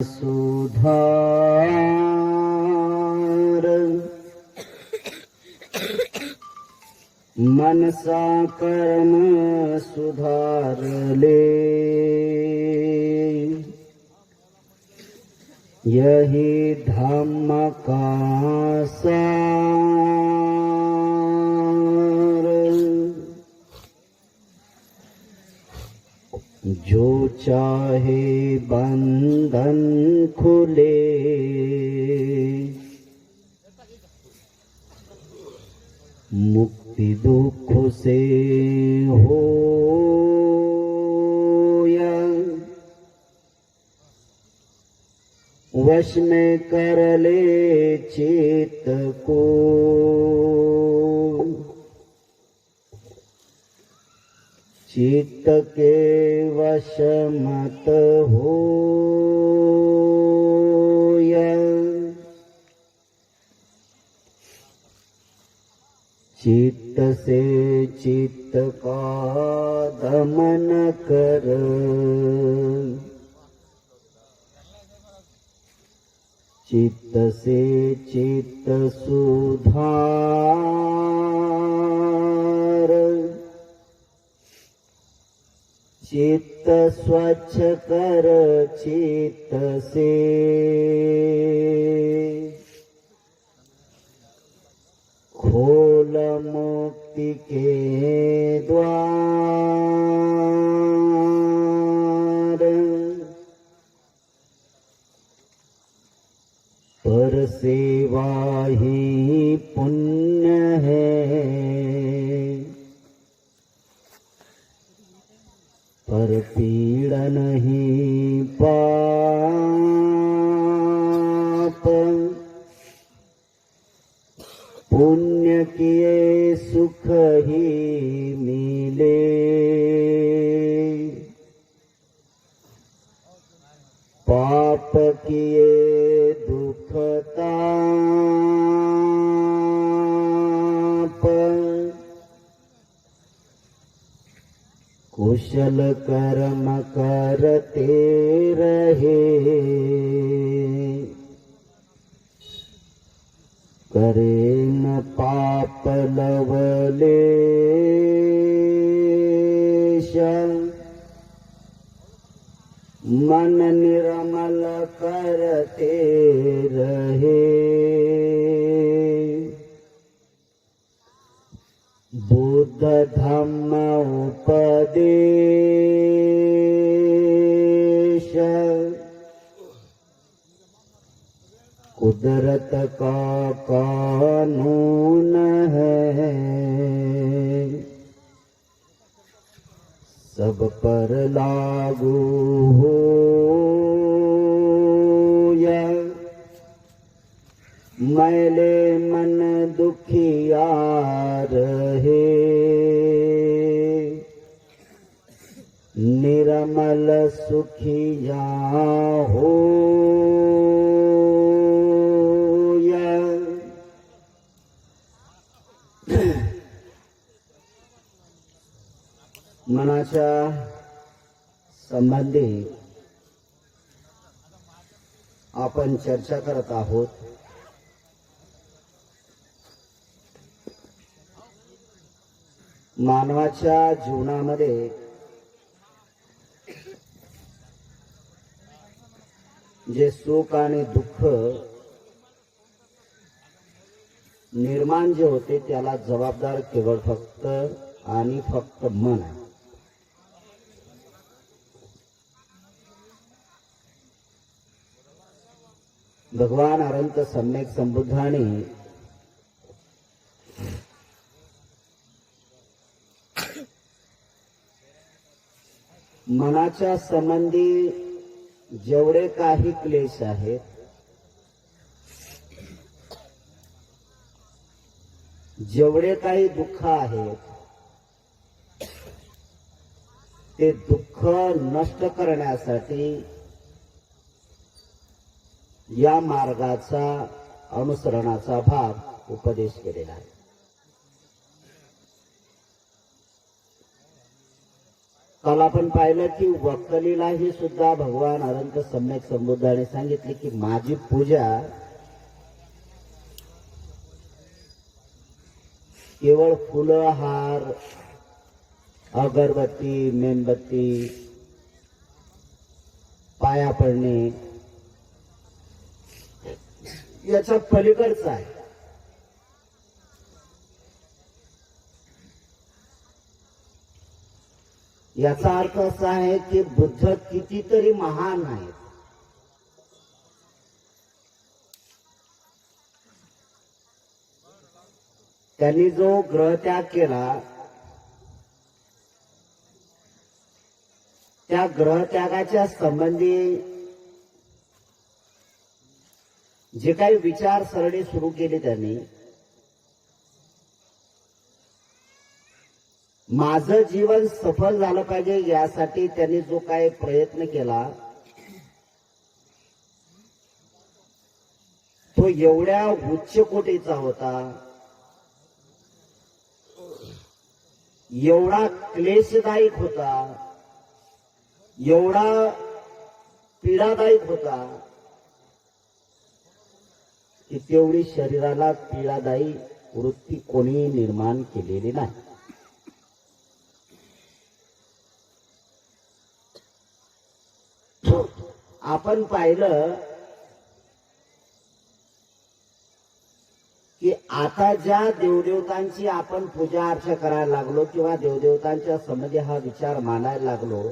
सुधार मनसा कर्म सुधारले, यही धम्म का सार। जो चाहे बंधन खुले, मुक्ति दुख से हो या वश में कर ले चित्त को। चित्त के वश मत हो या चित्त से चित्त का दमन कर। चित्त से चित्त सुधार। चित्त स्वच्छ कर चित्त से, खोल मुक्ति के द्वार। पर सेवा ही पुण्य है, पर पीड़न ही पाप। पुण्य किए सुख ही मिले, पाप किए दुख ताप। कुशल कर्म करते रहे, करे न पाप लवलेश। मन निर्मल करते रहे, बुद्ध धम्म उपदेश। कुदरत का कानून है, सब पर लागू हो या। मैले मन दुखिया रहे, निर्मल सुखिया हो या। मनाच्या संबंधी आपण चर्चा करत आहोत। मानवाच्या जीवनामध्ये जे सुख आणि दुःख निर्माण जे होते त्याला जबाबदार केवळ फक्त आणि फक्त मन आहे। भगवान अनंत सम्यक संबुद्धाने मनाच्या संबंधी जेवढे काही क्लेश आहेत, जेवढे काही दुःख आहेत, ते दुःख नष्ट करण्यासाठी या मार्गाचा अनुसरणाचा भाग उपदेश केलेला आहे। काल आपण पाहिलं की वक्कलीलाही सुद्धा भगवान अनंत सम्यक संबुद्धाने सांगितले की माझी पूजा केवळ फुलं, हार, अगरबत्ती, मेणबत्ती, पाया पडणे याच्या पलीकडचं आहे. याचा अर्थ असा आहे की बुद्ध कितीतरी महान आहेत, त्यांनी जो ग्रहत्याग केला त्या ग्रहत्यागाच्या संबंधी जे काही विचारसरणी सुरू केली त्यांनी, माझं जीवन सफल झालं पाहिजे यासाठी त्यांनी जो काही प्रयत्न केला तो एवढ्या उच्च कोटीचा होता, एवढा क्लेशदायक होता, एवढा पीडादायक होता की तेवढी शरीराला पीडादायी वृत्ती कोणी निर्माण केलेली नाही. आपण पाहिलं की आता ज्या देवदेवतांची आपण पूजा अर्चा करायला लागलो किंवा देवदेवतांच्या संबंधी हा विचार मानायला लागलो,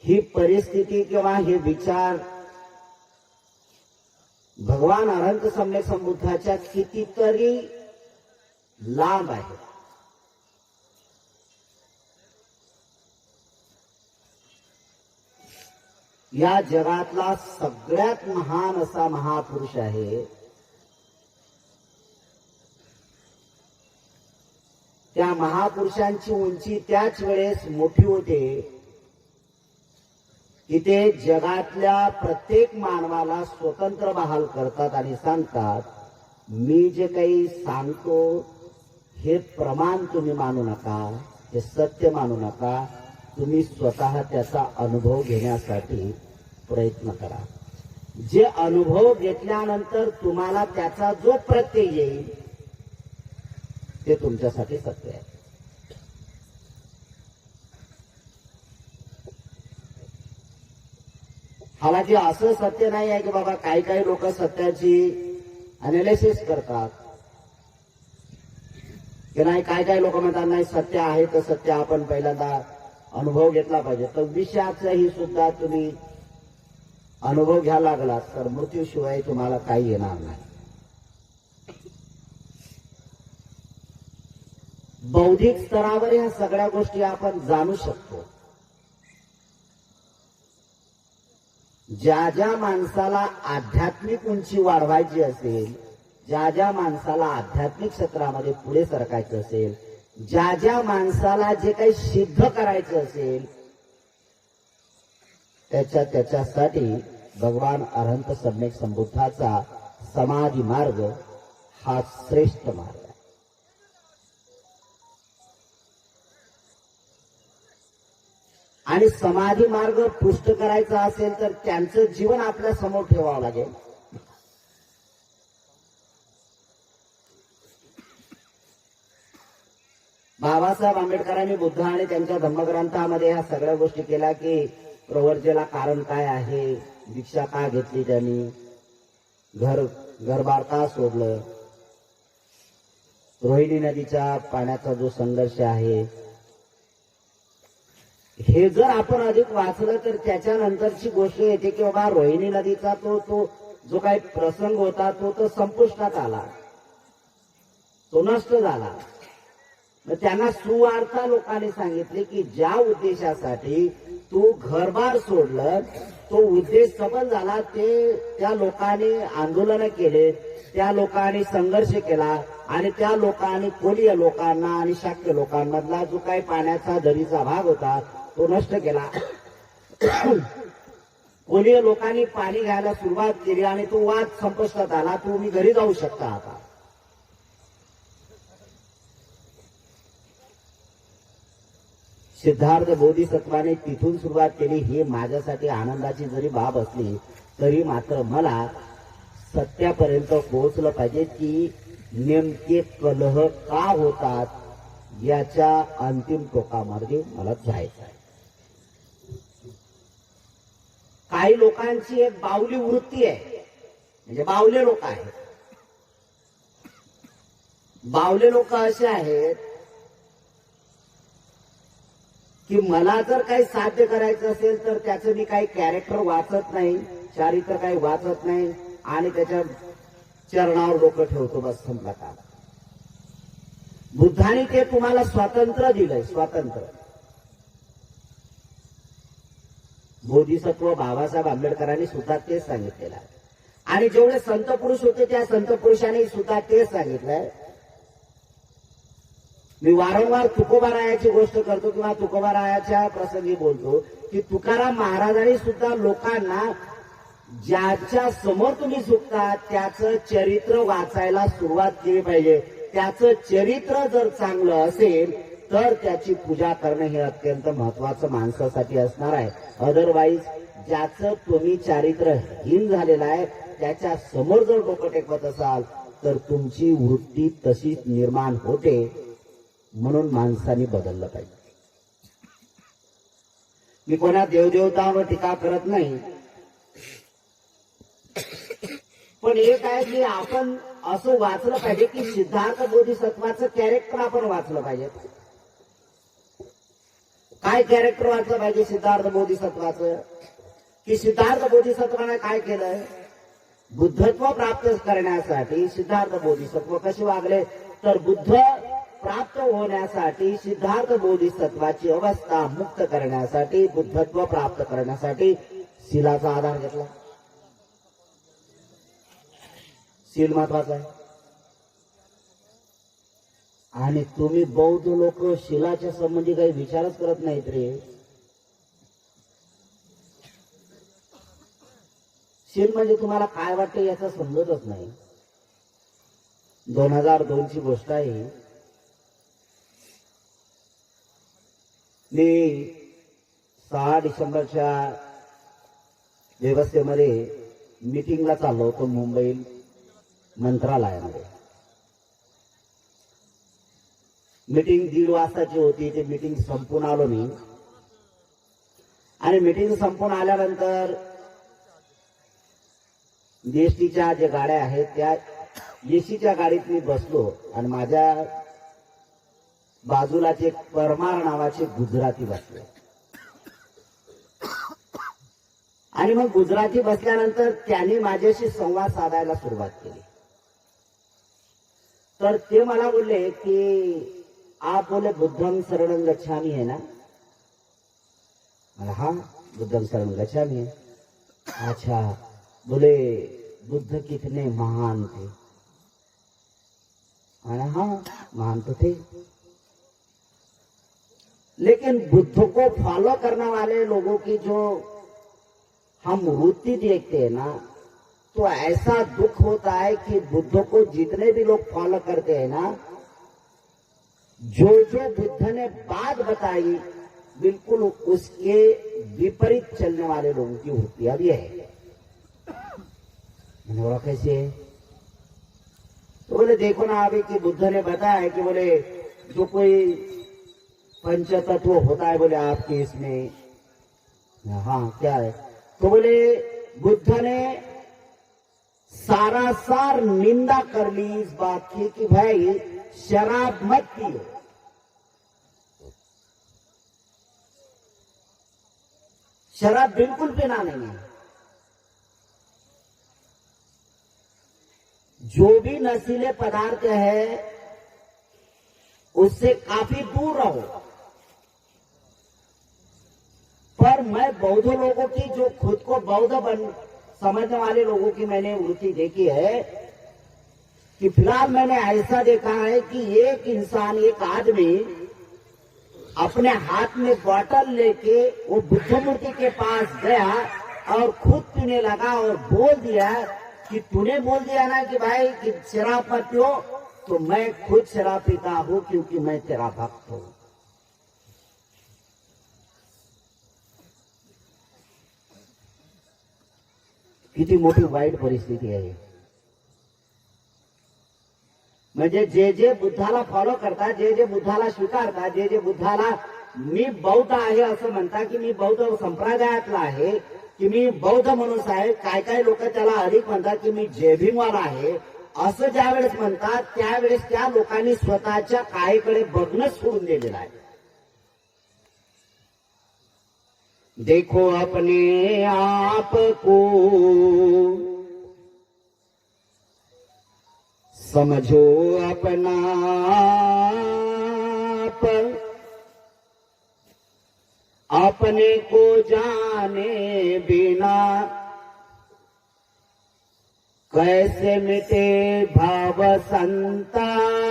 ही परिस्थिती किंवा हे विचार भगवान अनंत सम्यक संबुद्धाच्या कितीतरी लांब आहे. या जगातला सगळ्यात महान असा महापुरुष आहे, त्या महापुरुषांची उंची त्याच वेळेस मोठी होते की ते जगातल्या प्रत्येक मानवाला स्वतंत्र बहाल करतात आणि सांगतात, मी जे काही सांगतो हे प्रमाण तुम्ही मानू नका, हे सत्य मानू नका, तुम्ही स्वतः त्याचा अनुभव घेण्यासाठी प्रयत्न करा. जे अनुभव घेतल्यानंतर तुम्हाला त्याचा जो प्रत्यय येईल ते तुमच्यासाठी सत्य आहे. हालाकी असं सत्य नाही आहे की बाबा काही काही लोक सत्याची अनालिसिस करतात की नाही, काय काय लोक म्हणतात नाही सत्य आहे तर सत्य आपण पहिल्यांदा अनुभव घेतला पाहिजे. तर विषयाचाही सुद्धा तुम्ही अनुभव घ्यायला लागलात तर मृत्यूशिवाय तुम्हाला काही येणार नाही. बौद्धिक स्तरावर ह्या सगळ्या गोष्टी आपण जाणू शकतो. ज्या ज्या माणसाला आध्यात्मिक उंची वाढवायची असेल, ज्या ज्या माणसाला आध्यात्मिक क्षेत्रामध्ये पुढे सरकायचं असेल, ज्या ज्या माणसाला जे काही सिद्ध करायचं असेल त्याच्यासाठी भगवान अनंत सम्यक संबुद्धाचा समाधी मार्ग हा श्रेष्ठ मार्ग आहे. आणि समाधी मार्ग पुष्ट करायचा असेल तर त्यांचं जीवन आपल्या समोर ठेवावं लागेल. बाबासाहेब आंबेडकरांनी बुद्ध आणि त्यांच्या धम्मग्रंथामध्ये ह्या सगळ्या गोष्टी केल्या की प्रवर्जेला कारण काय आहे, दीक्षा का घेतली त्यांनी, घरबार का सोडलं, रोहिणी नदीच्या पाण्याचा जो संघर्ष आहे, हे जर आपण अधिक वाचलं तर त्याच्यानंतरची गोष्ट येते की बाबा रोहिणी नदीचा तो जो काही प्रसंग होता तो संपुष्टात आला, तो नष्ट झाला. मग त्यांना सुवार्ता लोकांनी सांगितले की ज्या उद्देशासाठी तू घरबार सोडलं तो उद्देश सफल झाला. त्या लोकांनी आंदोलन केले, त्या लोकांनी संघर्ष केला आणि त्या लोकांनी कोलीय लोकांना आणि शाक्य लोकांमधला जो काही पाण्याचा दरीचा भाग होता तो नष्ट केला. कोलीय लोकांनी पाणी घ्यायला सुरुवात केली आणि तो वाद संपुष्टात आला. तुम्ही घरी जाऊ शकता आता. सिद्धार्थ बोधिसत्वाने तिथून सुरुवात केली. ही माझ्यासाठी आनंदाची जरी बाब असली तरी मात्र मला सत्यापर्यंत पोहोचलं पाहिजे की नेमके कलह का होतात याच्या अंतिम टोकामार्गे मला जायचं आहे. काही लोकांची एक बावली वृत्ती आहे, म्हणजे बावले लोक आहेत. बावले लोक असे आहेत की मला जर काही साध्य करायचं असेल तर त्याचं मी काही कॅरेक्टर वाचत नाही, चारित्र काही वाचत नाही आणि त्याच्या चरणावर डोकं ठेवतो, बस संपला काम. बुद्धाने ते तुम्हाला स्वातंत्र्य दिलंय, स्वातंत्र्य. बोधिसत्व बाबासाहेब आंबेडकरांनी सुद्धा तेच सांगितलेलं आहे. आणि जेवढे संत पुरुष होते त्या संत पुरुषांनी सुद्धा तेच सांगितलंय. मी वारंवार तुकोबारायाची गोष्ट करतो किंवा तुकोबारायाच्या प्रसंगी बोलतो की तुकाराम महाराजांनी सुद्धा लोकांना ज्याच्या समोर तुम्ही झुकता त्याचं चरित्र वाचायला सुरुवात केली पाहिजे. त्याचं चरित्र जर चांगलं असेल तर त्याची पूजा करणं हे अत्यंत महत्वाचं माणसासाठी असणार आहे. अदरवाईज ज्याचं तुम्ही चारित्रहीन झालेलं आहे त्याच्या समोर जर डोकं टेकवत असाल तर तुमची वृत्ती तशीच निर्माण होते. म्हणून माणसाने बदललं पाहिजे. मी कोणा देवदेवतांवर टीका करत नाही, पण एक आहे की आपण असं वाचलं पाहिजे की सिद्धार्थ बोधिसत्वाचं कॅरेक्टर आपण वाचलं पाहिजे. काय कॅरेक्टर वाचलं पाहिजे सिद्धार्थ बोधिसत्वाचं? की सिद्धार्थ बोधिसत्वाने काय केलंय? बुद्धत्व प्राप्त करण्यासाठी सिद्धार्थ बोधिसत्व कसे वागले तर बुद्ध प्राप्त होण्यासाठी सिद्धार्थ बोधिसत्वाची अवस्था मुक्त करण्यासाठी बुद्धत्व प्राप्त करण्यासाठी शीलाचा आधार घेतला. शील महत्वाचा आहे. आणि तुम्ही बौद्ध लोक शीलाच्या संबंधी काही विचारच करत नाहीत रे. शील म्हणजे तुम्हाला काय वाटतं याचं समजतच नाही. 2002 ची गोष्ट आहे. मी 6 डिसेंबरच्या व्यवस्थेमध्ये मीटिंगला चाललो होतो मुंबई मंत्रालयामध्ये. मीटिंग 1:30 वाजताची होती. ते मीटिंग संपून आलो मी. आणि मीटिंग संपून आल्यानंतर एसटीच्या ज्या गाड्या आहेत त्या एसीच्या गाडीत मी बसलो आणि माझ्या बाजूलाच एक परमार नावाचे गुजराती बसले. आणि मग गुजराती बसल्यानंतर त्यांनी माझ्याशी संवाद साधायला सुरुवात केली. तर ते मला बोलले की आप बोले बुद्धम शरणं गच्छामी है ना? हाँ, बुद्धम शरणं गच्छामी है. अच्छा, बोले बुद्ध कितने महान थे? हाँ, महान तो थे, लेकिन बुद्ध को फॉलो करने वाले लोगों की जो हम वृत्ति देखते हैं ना, तो ऐसा दुख होता है कि बुद्ध को जितने भी लोग फॉलो करते हैं ना, जो जो बुद्ध ने बात बताई बिल्कुल उसके विपरीत चलने वाले लोगों की वृत्तियां भी है. मैंने बोला कैसे? तो बोले देखो ना अभी कि बुद्ध ने बताया कि बोले जो कोई पंचतत्व होता है बोले आपके इसमें. हाँ, क्या है? तो बोले बुद्ध ने सारा सार निंदा कर ली इस बात की कि भाई शराब मत पियो. शराब बिल्कुल पीना नहीं है. जो भी नशीले पदार्थ है उससे काफी दूर रहो. पर मैं बौद्ध लोगों की जो खुद को बौद्ध समझने वाले लोगों की मैंने वृत्ति देखी है कि फिलहाल मैंने ऐसा देखा है कि एक इंसान, एक आदमी अपने हाथ में बोतल लेके वो बुद्ध मूर्ति के पास गया और खुद पीने लगा और बोल दिया कि तूने बोल दिया ना कि भाई कि शराब मत पियो, तो मैं खुद शराब पीता हूं क्योंकि मैं तेरा भक्त हूं. किती मोठी वाईट परिस्थिती आहे. म्हणजे जे जे बुद्धाला फॉलो करतात, जे जे बुद्धाला स्वीकारतात, जे जे बुद्धाला मी बौद्ध आहे असं म्हणतात, की मी बौद्ध संप्रदायातला आहे, की मी बौद्ध माणूस आहे, काय काय लोक त्याला अधिक म्हणतात की मी जयभीमवाला आहे, असं ज्या वेळेस म्हणतात त्यावेळेस त्या लोकांनी स्वतःच्या काळेकडे बघणं सोडून दिलेलं आहे. देखो अपने आप को, समझो अपना आप, अपने को जाने बिना कैसे मिटे भाव संताप.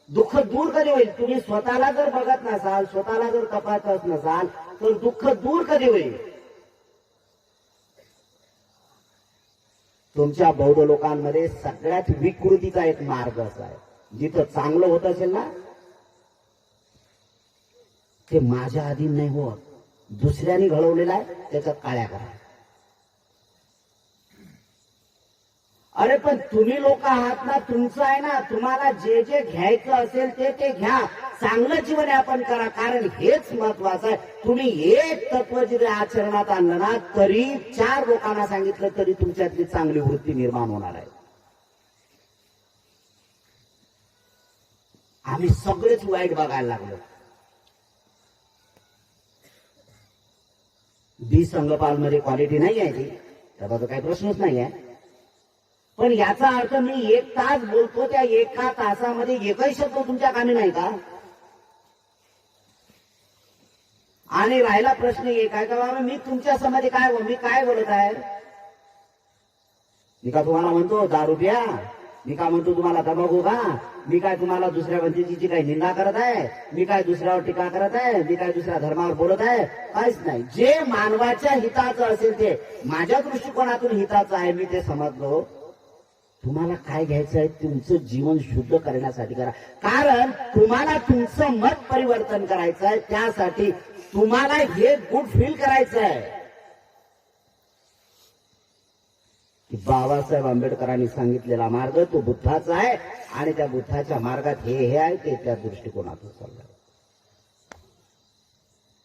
दुःख दूर कधी होईल? तुम्ही स्वतःला जर बघत नसाल, स्वतःला जर तपासत नसाल, तर दुःख दूर कधी होईल? तुमच्या बौद्ध लोकांमध्ये सगळ्यात विकृतीचा एक मार्ग असा आहे, जिथं चांगलं होत असेल ना ते माझ्या अधीन नाही होत, दुसऱ्याने घडवलेलं आहे त्याच्यात काळ्या करा. अरे पण तुम्ही लोक आहात ना, तुमचं आहे ना, तुम्हाला जे जे घ्यायचं असेल ते ते घ्या, चांगलं जीवन यापन करा, कारण हेच महत्वाचं आहे. तुम्ही एक तत्व जरी आचरणात आणलं ना तरी 4 लोकांना सांगितलं तरी तुमच्यातली चांगली वृत्ती निर्माण होणार आहे. आम्ही सगळेच वाईट बघायला लागलो. बी संघपाल मध्ये क्वालिटी नाही आहे ती, त्याचा काही प्रश्नच नाही आहे. पण याचा अर्थ मी 1 तास बोलतो, त्या 1 तासामध्ये एकही शब्द तुमच्या कामी नाही का? आणि राहिला प्रश्न एक आहे का बाबा मी तुमच्या समोर मी काय बोलत आहे? मी का तुम्हाला म्हणतो दारू प्या? मी का म्हणतो तुम्हाला तंबाखू खा? मी काय तुम्हाला दुसऱ्या वंचितीची काही निंदा करत आहे? मी काय दुसऱ्यावर टीका करत आहे? मी काय दुसऱ्या धर्मावर बोलत आहे? काहीच नाही. जे मानवाच्या हिताचं असेल ते माझ्या दृष्टिकोनातून हिताचं आहे, मी ते समजलो. तुम्हाला काय घ्यायचं आहे? तुमचं जीवन शुद्ध करण्यासाठी करा, कारण तुम्हाला तुमचं मत परिवर्तन करायचं आहे. त्यासाठी तुम्हाला हे गुड फील करायचं आहे की बाबासाहेब आंबेडकरांनी सांगितलेला मार्ग तो बुद्धाचा आहे आणि त्या बुद्धाच्या मार्गात हे आहे ते त्या दृष्टिकोनातून चाललंय.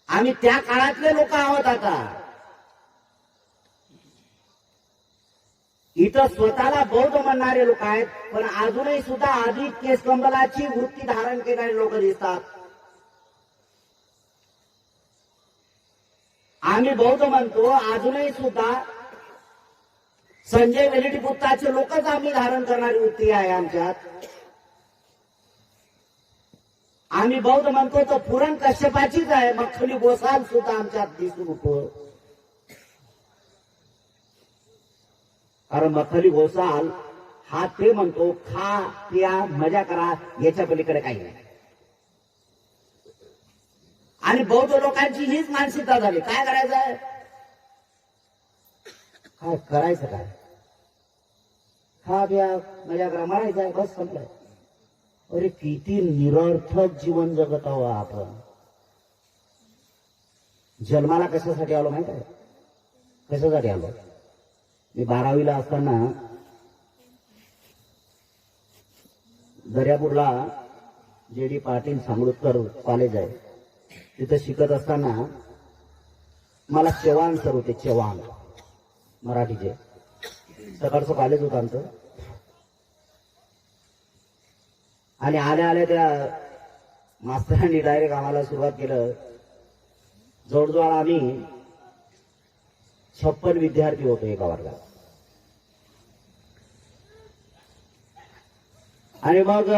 आम्ही त्या काळातले लोक आहोत. आता इथं स्वतःला बौद्ध म्हणणारे लोक आहेत, पण अजूनही सुद्धा अधिक केस कंबलाची वृत्ती धारण केणारे लोक दिसतात. आम्ही बौद्ध म्हणतो, अजूनही सुद्धा संजय वेलिटीपुत्ताचे लोकच आम्ही धारण करणारी वृत्ती आहे आमच्यात. आम्ही बौद्ध म्हणतो तर पुरण कश्यपाचीच आहे, मखली गोसाल सुद्धा आमच्यात दिसून उठतो. कारण मखली गोसाल हा ते म्हणतो खा प्या मजा करा, याच्या पलीकडे काही नाही. आणि बौद्ध लोकांची हीच मानसिकता झाली. काय करायचं आहे? काय करायचं काय? खा प्या मजा करा, मारायचं आहे, बस संपलंय. अरे किती निरर्थक जीवन जगत आहोत आपण. जन्माला कशासाठी आलो माहित आहे? कशासाठी आलो? मी 12वीला असताना दर्यापूरला JD पाटील सांगोळकर कॉलेज आहे, तिथं शिकत असताना मला चव्हाण सर होते, चव्हाण मराठीचे. सकाळचं कॉलेज होतं आमचं. आणि आल्या आल्या त्या मास्तरांनी डायरेक्ट आम्हाला सुरुवात केलं. जवळजवळ आम्ही 56 विद्यार्थी होतो एका वर्गात. आणि मग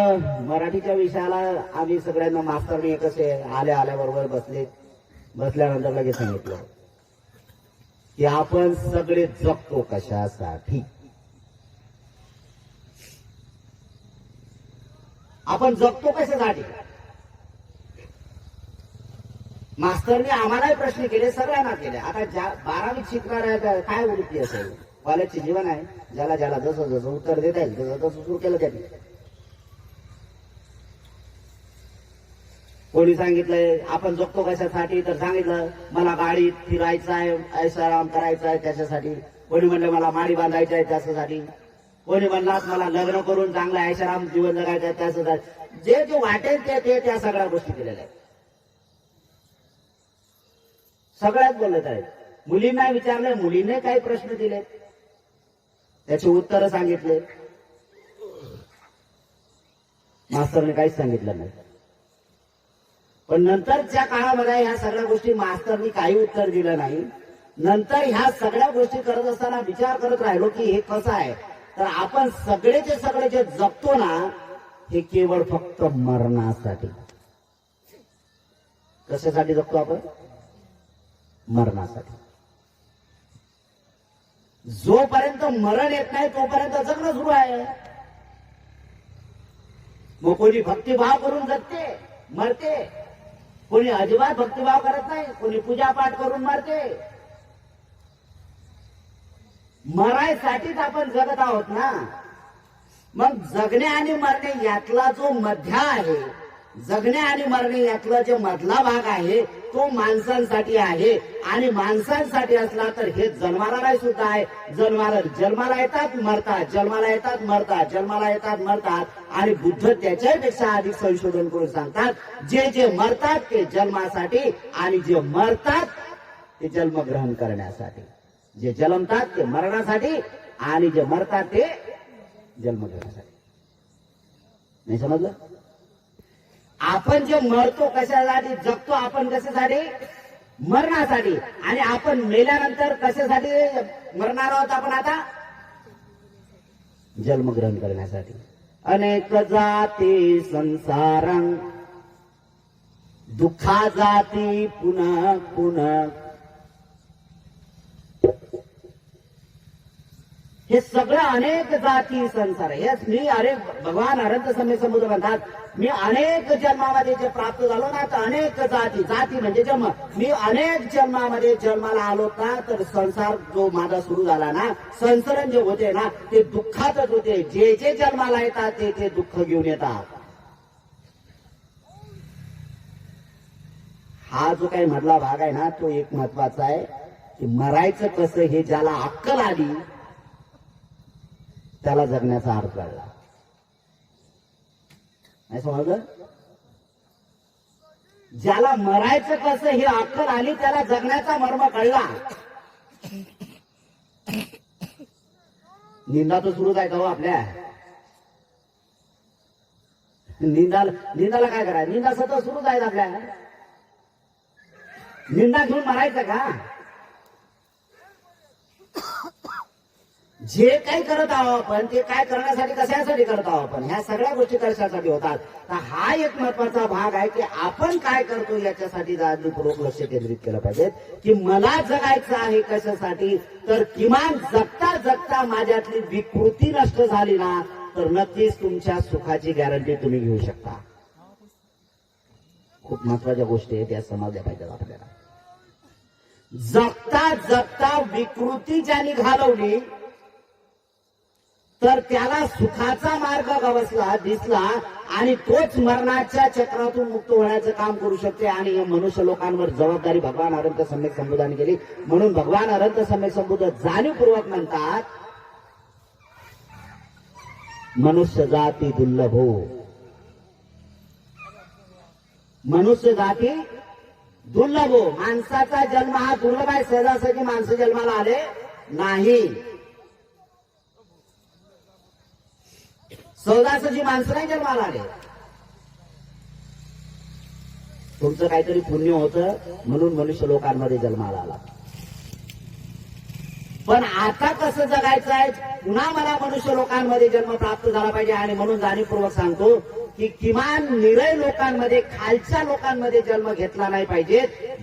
मराठीच्या विषयाला आम्ही सगळ्यांना मास्तरनी कसे आल्या आल्याबरोबर बसल्यानंतर लगेच सांगितलं की आपण सगळे जगतो कशासाठी? आपण जगतो कशासाठी? मास्तरने आम्हालाही प्रश्न केले, सगळ्यांना केले. आता 12वीत शिकणाऱ्या काय वृत्ती असेल? कॉलेजचे जीवन आहे, ज्याला ज्याला जसं जसं उत्तर देता येईल तसं तसं सुरू केलं त्यांनी. कोणी सांगितलंय आपण जगतो कशासाठी, तर सांगितलं मला गाडीत फिरायचं आहे, ऐशाराम करायचा आहे त्याच्यासाठी. कोणी म्हणलं मला माडी बांधायची आहे त्याच्यासाठी. कोणी म्हणलात मला लग्न करून चांगलं ऐशाराम जीवन जगायचं आहे त्याच्यासाठी. जे जे वाटेल ते त्या सगळ्या गोष्टी केलेल्या आहेत. सगळ्यात बोलत आहेत. मुलींना विचारले, मुलीने काही प्रश्न दिले, त्याची उत्तरं सांगितले. मास्तरने काहीच सांगितलं नाही. पण नंतरच्या काळामध्ये ह्या सगळ्या गोष्टी मास्तरनी काही उत्तर दिलं नाही. नंतर ह्या सगळ्या गोष्टी करत असताना विचार करत राहिलो की हे कसं आहे, तर आपण सगळे जे जगतो ना हे केवळ फक्त मरणासाठी. कशासाठी जगतो आपण? मरणासाठी. जोपर्यंत मरण येत नाही तोपर्यंत जगणं सुरू आहे. मग कोणी भक्तिभाव करून जगते, मरते. कोणी अजिबात भक्तिभाव करत नाही, कोणी पूजापाठ करून मरते. मरायसाठीच आपण जगत आहोत ना. मग जगणे आणि मरणे यातला जो मध्य आहे, जगणे आणि मरणे यातला जो मधला भाग आहे तो माणसांसाठी आहे. आणि माणसांसाठी असला तर हे जन्माला सुद्धा आहे. जन्माला येतात मरतात, जन्माला येतात मरतात, जन्माला येतात मरतात. आणि बुद्ध त्याच्यापेक्षा अधिक संशोधन करून सांगतात, जे मरतात ते जन्मासाठी आणि जे मरतात ते जन्मग्रहण करण्यासाठी. जे जन्मतात ते मरणासाठी आणि जे मरतात ते जन्मग्रहणासाठी. नाही समजलं? आपण जे मरतो कशासाठी, जगतो आपण कशासाठी? मरणासाठी. आणि आपण मेल्यानंतर कशासाठी मरणार आहोत आपण आता? जन्मग्रहण करण्यासाठी. अनेक जाती संसारं दुःखा जाती पुनः पुनः. हे सगळं अनेक जाती संसार. हेच मी भगवान अनंत समय समुद्र म्हणतात, मी अनेक जन्मामध्ये जे प्राप्त झालो ना, तर अनेक जाती म्हणजे जन्म. मी अनेक जन्मामध्ये जन्माला आलो ना, तर संसार जो माझा सुरू झाला ना, संसरण जे होते ना ते दुःखातच होते. जे जन्माला येतात ते दुःख घेऊन येतात. हा जो काही मधला भाग आहे ना तो एक महत्वाचा आहे की मरायचं कसं हे ज्याला अक्कल आली त्याला जगण्याचा अर्थ कळला. नाही समजलं? ज्याला मरायचं कसं हे अक्कल आली त्याला जगण्याचा मर्म कळला. निंदा तर सुरूच आहे का हो आपल्या? निंदाला काय करायचं? निंदा सतत सुरूच आहेत आपल्या. निंदा घेऊन मरायचं का? जे काही करत आहोत आपण ते काय करण्यासाठी, कशासाठी करत आहोत आपण, ह्या सगळ्या गोष्टी कशासाठी होतात. तर हा एक महत्वाचा भाग आहे की आपण काय करतो याच्यासाठी जाणीवपूर्वक लक्ष केंद्रित केलं पाहिजे. की मला जगायचं आहे कशासाठी, तर किमान जगता जगता माझ्यातली विकृती नष्ट झाली ना तर नक्कीच तुमच्या सुखाची गॅरंटी तुम्ही घेऊ शकता. खूप महत्वाच्या गोष्टी आहेत, त्या समजल्या पाहिजेत आपल्याला. जगता जगता विकृती ज्याने घालवली तर त्याला सुखाचा मार्ग गवसला दिसला आणि तोच मरणाच्या चक्रातून मुक्त होण्याचं काम करू शकते. आणि या मनुष्य लोकांवर जबाबदारी भगवान अनंत सम्यक संबोधाने केली. म्हणून भगवान अनंत सम्यक संबोध जाणीवपूर्वक म्हणतात, मनुष्य जाती दुर्लभो. मनुष्य जाती दुर्लभो. माणसाचा जन्म हा दुर्लभ आहे. सहजासहजी माणसं जन्माला आले नाही. सहजासहजी माणसं नाही जन्माला आले. तुमचं काहीतरी पुण्य होतं म्हणून मनुष्य लोकांमध्ये जन्माला आला. पण आता कसं जगायचं आहे, पुन्हा मला मनुष्य लोकांमध्ये जन्म प्राप्त झाला पाहिजे. आणि म्हणून जाणीवपूर्वक सांगतो की किमान निरय लोकांमध्ये, खालच्या लोकांमध्ये जन्म घेतला नाही पाहिजे.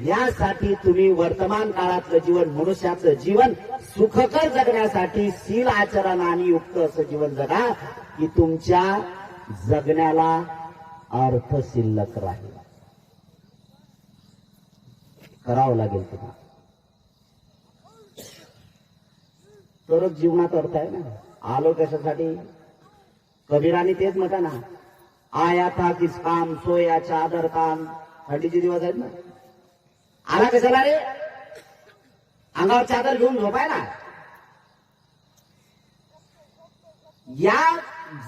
यासाठी तुम्ही वर्तमान काळातलं जीवन, मनुष्याचं जीवन सुखकर जगण्यासाठी शील आचरणाने युक्त असं जीवन जगा की तुमच्या जगण्याला अर्थ शिल्लक राहील. करावं लागेल तुम्हाला, तरच जीवनात अर्थ आहे ना. आलो कशासाठी? कबीराने तेच म्हटलं ना, आया था किस काम सोया चादर काम. थंडीचे दिवस आहेत ना. आला कशाला रे? अंगावर चादर घेऊन झोपायला. या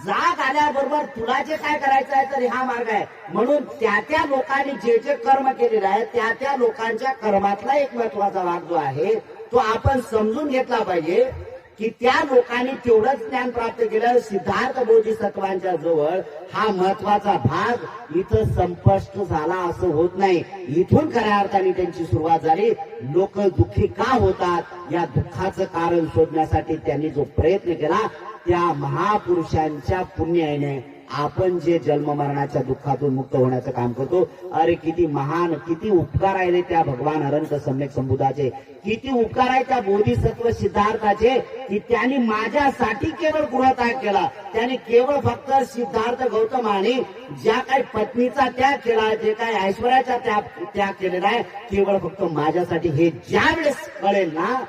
जाग आल्याबरोबर तुला जे काय करायचं आहे तर हा मार्ग आहे. म्हणून त्या लोकांनी जे जे कर्म केलेलं आहे त्या लोकांच्या कर्मातला एक महत्वाचा भाग जो आहे तो आपण समजून घेतला पाहिजे की त्या लोकांनी तेवढंच ज्ञान प्राप्त केलं. सिद्धार्थ बोधिसत्वांच्या जवळ हा महत्वाचा भाग इथं संपष्ट झाला असं होत नाही. इथून खऱ्या अर्थाने त्यांची सुरुवात झाली. लोक दुःखी का होतात या दुःखाचं कारण शोधण्यासाठी त्यांनी जो प्रयत्न केला त्या महापुरुषांच्या पुण्याने आपण जे जन्म मरणाच्या दुःखातून मुक्त होण्याचं काम करतो. अरे किती महान, किती उपकार आहे त्या भगवान अनंत सम्यक संबुधाचे, किती उपकार आहे त्या बोधिसत्व सिद्धार्थाचे की त्यांनी माझ्यासाठी केवळ गृहत्याग केला. त्याने केवळ फक्त सिद्धार्थ गौतमाने ज्या काही पत्नीचा त्याग केला, जे काही ऐश्वर्याचा त्याग केलेला आहे केवळ फक्त माझ्यासाठी, हे ज्यावेळेस कळेल ना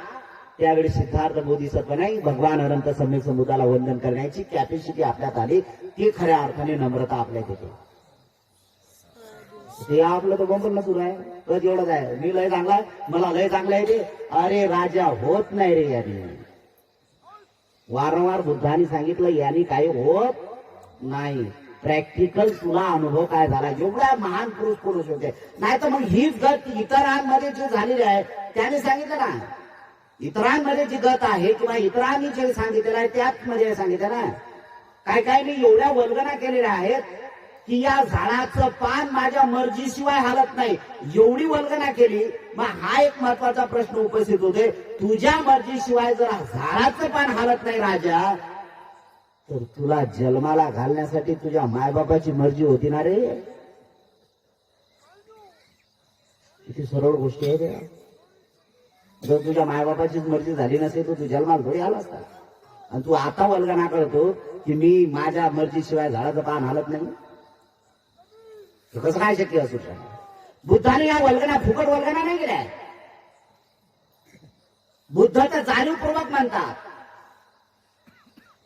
त्यावेळी सिद्धार्थ बोधिसत्व नाही भगवान अनंत सम्यक संबुधाला वंदन करण्याची कॅपॅसिटी आपल्यात आली. ती खऱ्या अर्थाने नम्रता आपल्यात येते. ते आपलं तर गोंबल सुरू आहे. तर एवढंच आहे, मी लय चांगला आहे, मला लय चांगलं आहे ते. अरे राजा होत नाही रे याने. वारंवार बुद्धांनी सांगितलं याने काही होत नाही. प्रॅक्टिकल तुला अनुभव काय झाला. एवढा महान पुरुष होते. नाही तर मग हीच गत इतरांमध्ये जे झालेली आहे त्याने सांगितलं ना, इतरांमध्ये जी गत आहे किंवा इतरांनी जे सांगितलेलं आहे त्यात मध्ये सांगितलं ना, काय काय मी एवढ्या वल्गना केलेल्या आहेत की या झाडाचं पान माझ्या मर्जीशिवाय हालत नाही. एवढी वल्गना केली. मग हा एक महत्वाचा प्रश्न उपस्थित होते, तुझ्या मर्जीशिवाय जर झाडाचं पान हालत नाही राजा, तर तुला जन्माला घालण्यासाठी तुझ्या मायबापाची मर्जी होती ना रे. किती सरळ गोष्टी आहे त्या. जर तुझ्या मायबापाचीच मर्जी झाली नसेल तर तू जन्माला थोडी आला असता. आणि तू आता वल्गना करतो की मी माझ्या मर्जीशिवाय झाडाचं पान हालत नाही. कसं काय शक्य असू शकतं. बुद्धाने या वल्गना फुकट वल्गना नाही केल्या. बुद्ध तर जाणीवपूर्वक म्हणतात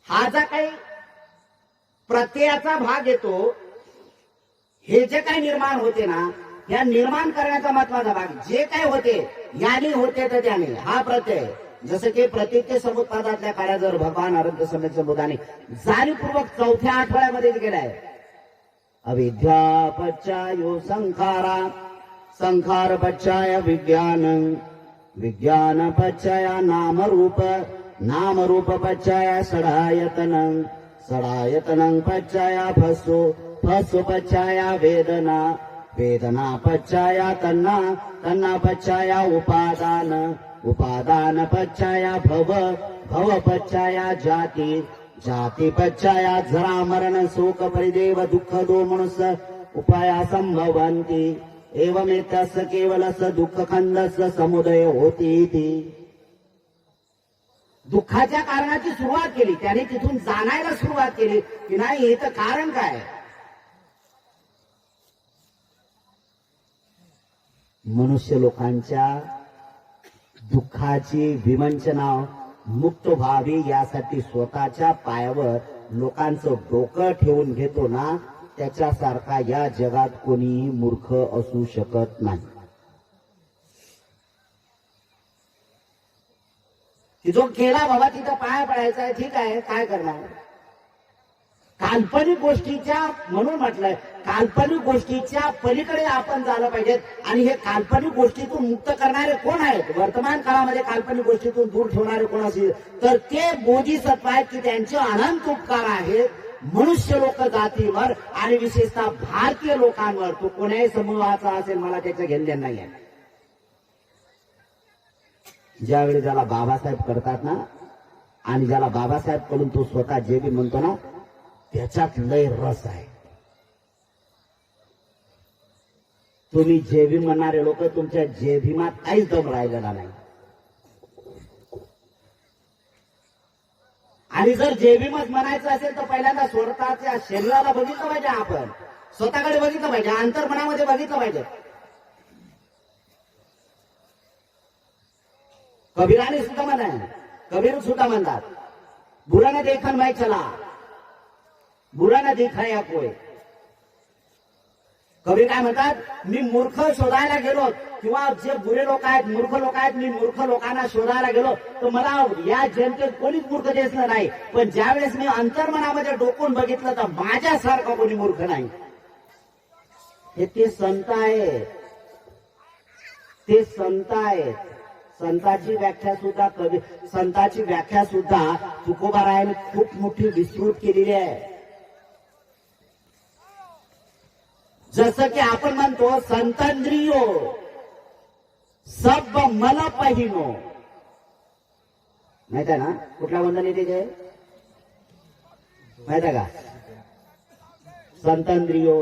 हा जो काही प्रत्ययाचा भाग येतो, हे जे काही निर्माण होते ना, या निर्माण करण्याचा महत्वाचा भाग जे काय होते याने होते तर त्याने हा प्रत्यय. जसं की प्रतीचे समुत्पादातल्या कार्या जर भगवान अनंत सम्यक संबुधाने जाणीवपूर्वक 4थ्या आठवड्यामध्ये केलाय. अविद्या पच्चायो संखारा, संखार पच्चाय विज्ञान, विज्ञान पच्चाया नामरूप, नामरूप पच्चाया षडायतनं, षडायतनं पच्चाया फसो, फसो पच्चाया वेदना, वेदना पच्चाया तन्ना, तन्ना पच्चाया उपादान, उपादान पच्चाया भव, भव पच्चाया जाती, जाती पच्चाया जरा मरण शोक परिदेव दुःख दो मनुष्य उपाया संभवन्ति. एवमेतस्य केवलस्य दुःख खंडस्य समुदय होती ती. दुःखाच्या कारणाची सुरुवात केली त्याने, तिथून जाणायला सुरुवात केली की नाही हे तर कारण काय. मनुष्य लोकांच्या दुःखाची विवंचना मुक्त व्हावी यासाठी स्वतःच्या पायावर लोकांचं डोकं ठेवून घेतो ना, त्याच्यासारखा या जगात कोणीही मूर्ख असू शकत नाही. की जो केला बाबा तिथं पाया पडायचा आहे, ठीक आहे, काय करणार. काल्पनिक गोष्टीच्या, म्हणून म्हटलंय काल्पनिक गोष्टीच्या पलीकडे आपण झालं पाहिजे. आणि हे काल्पनिक गोष्टीतून मुक्त करणारे कोण आहेत, वर्तमान काळामध्ये काल्पनिक गोष्टीतून दूर ठेवणारे कोण असेल तर ते बोधिसत्व आहेत की त्यांचे अनंत उपकार आहेत मनुष्य लोक जातीवर आणि विशेषतः भारतीय लोकांवर. तो कोण्याही समूहाचा असेल मला त्याचं घेणं नाही आहे. ज्यावेळी ज्याला बाबासाहेब करतात ना, आणि ज्याला बाबासाहेब कडून तो स्वतः जे बी म्हणतो ना, त्याच्यात लय रस आहे. तुम्ही जे बी म्हणणारे लोक, तुमच्या जे भीमात काहीच दम राहिलेला नाही. आणि जर जे भीमच म्हणायचं असेल तर पहिल्यांदा स्वतःच्या शरीराला बघितलं पाहिजे, आपण स्वतःकडे बघितलं पाहिजे, अंतर्मनामध्ये बघितलं पाहिजे. कबीराने सुद्धा म्हणा, कबीर सुद्धा म्हणतात बुरा न देखन मैं चला, बुरा न दिखाया कोई, कवी काय म्हणतात, मी मूर्ख शोधायला गेलो, किंवा जे बुरे लोक आहेत, मूर्ख लोक आहेत, मी मूर्ख लोकांना शोधायला गेलो तर मला या जनतेत कोणीच मूर्ख दिसलं नाही, पण ज्यावेळेस मी अंतर्मनामध्ये डोकून बघितलं तर माझ्यासारखं कोणी मूर्ख नाही. हे ते संत आहेत, ते संत आहेत. संताची व्याख्या सुद्धा तुकोबारायाने खूप मोठी विस्तृत केलेली आहे. जसं की आपण म्हणतो संतंद्रियो सब मल पहिनो, माहित आहे ना कुठला वंदन येते ते माहित आहे का? संतंद्रियो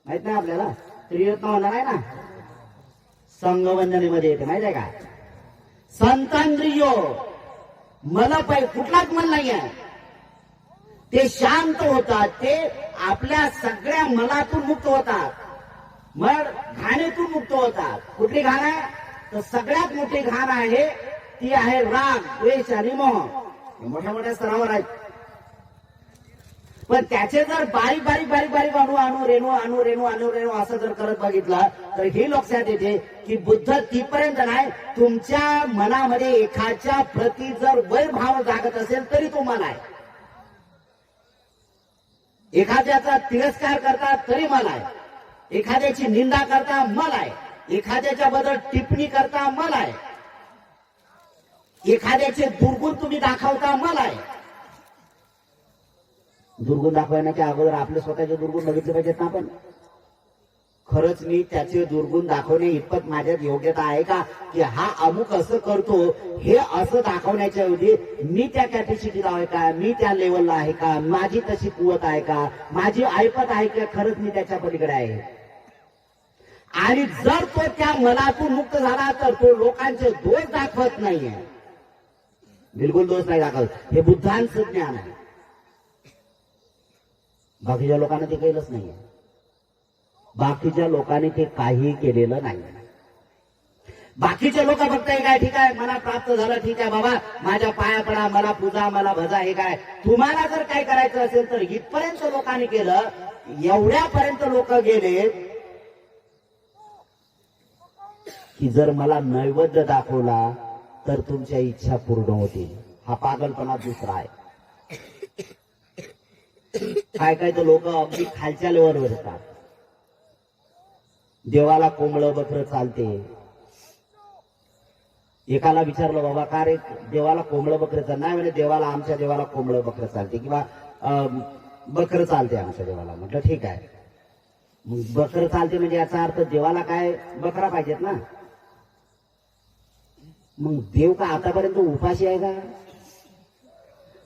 माहित नाही आपल्याला, त्रिरत्न वंदन आहे ना, संघवंदनेमध्ये येते, माहित आहे का? संतंद्रियो मल कुठलाच मन नाही आहे, ते शांत होतात, ते आपल्या सगळ्या मनातून मुक्त होतात, मग घाणेतून मुक्त होतात. कुठली घाण आहे तर सगळ्यात मोठी घाण आहे ती आहे राग, द्वेष आणि मोह. मोठ्या मोठ्या स्तरावर आहेत, पण त्याचे जर बारीक बारीक बारीक बारीक रेणू असं जर करत बघितलं तर हे लक्षात येते की बुद्ध तिथपर्यंत नाही, तुमच्या मनामध्ये एखाद्या प्रती जर वैरभाव जागत असेल तरी तो मन आहे. एखाद्याचा तिरस्कार करता तरी मला आहे, एखाद्याची निंदा करता मला आहे, एखाद्याच्या बद्दल टिप्पणी करता मला आहे, एखाद्याचे दुर्गुण तुम्ही दाखवता मला आहे. दुर्गुण दाखवण्याच्या अगोदर आपले स्वतःचे दुर्गुण बघितले पाहिजेत ना. आपण खरंच मी त्याचे दुर्गुण दाखवणे इतपत माझ्यात योग्यता आहे का, की हा अमुक असं करतो हे असं दाखवण्याच्या ऐवजी मी त्या कॅपॅसिटीला आहे का, मी त्या लेवलला आहे का, माझी तशी कुवत आहे का, माझी ऐपत आहे का, खरंच मी त्याच्या पलीकडे आहे. आणि जर तो त्या मनातून मुक्त झाला तर तो लोकांचे दोष दाखवत नाहीये, बिलकुल दोष नाही दाखवत. हे बुद्धांचं ज्ञान आहे. बाकीच्या लोकांना ते केलंच नाहीये, बाकीच्या लोकांनी ते काही केलेलं नाही. बाकीचे लोक फक्त हे काय, ठीक आहे मला प्राप्त झालं, ठीक आहे बाबा माझ्या पाया पडा, मला पूजा, मला भजा, हे काय. तुम्हाला जर काय करायचं असेल तर इथपर्यंत लोकांनी केलं, एवढ्यापर्यंत लोक गेले की जर मला नैवेद्य दाखवला तर तुमच्या इच्छा पूर्ण होतील. हा पागलपणा दुसरा आहे. काय काय तर लोक अगदी खालच्या लेवलवर येतात. देवाला कोंबडं बकरं चालते. एकाला विचारलं, बाबा का रे देवाला कोंबडं बकरं चालतं? नाही म्हणजे देवाला, आमच्या देवाला कोंबडं बकरं चालते किंवा बकरं चालते आमच्या देवाला. म्हटलं ठीक आहे, मग बकरं चालते म्हणजे याचा अर्थ देवाला काय बकरा पाहिजेत ना. मग देव का आतापर्यंत उपाशी आहे का?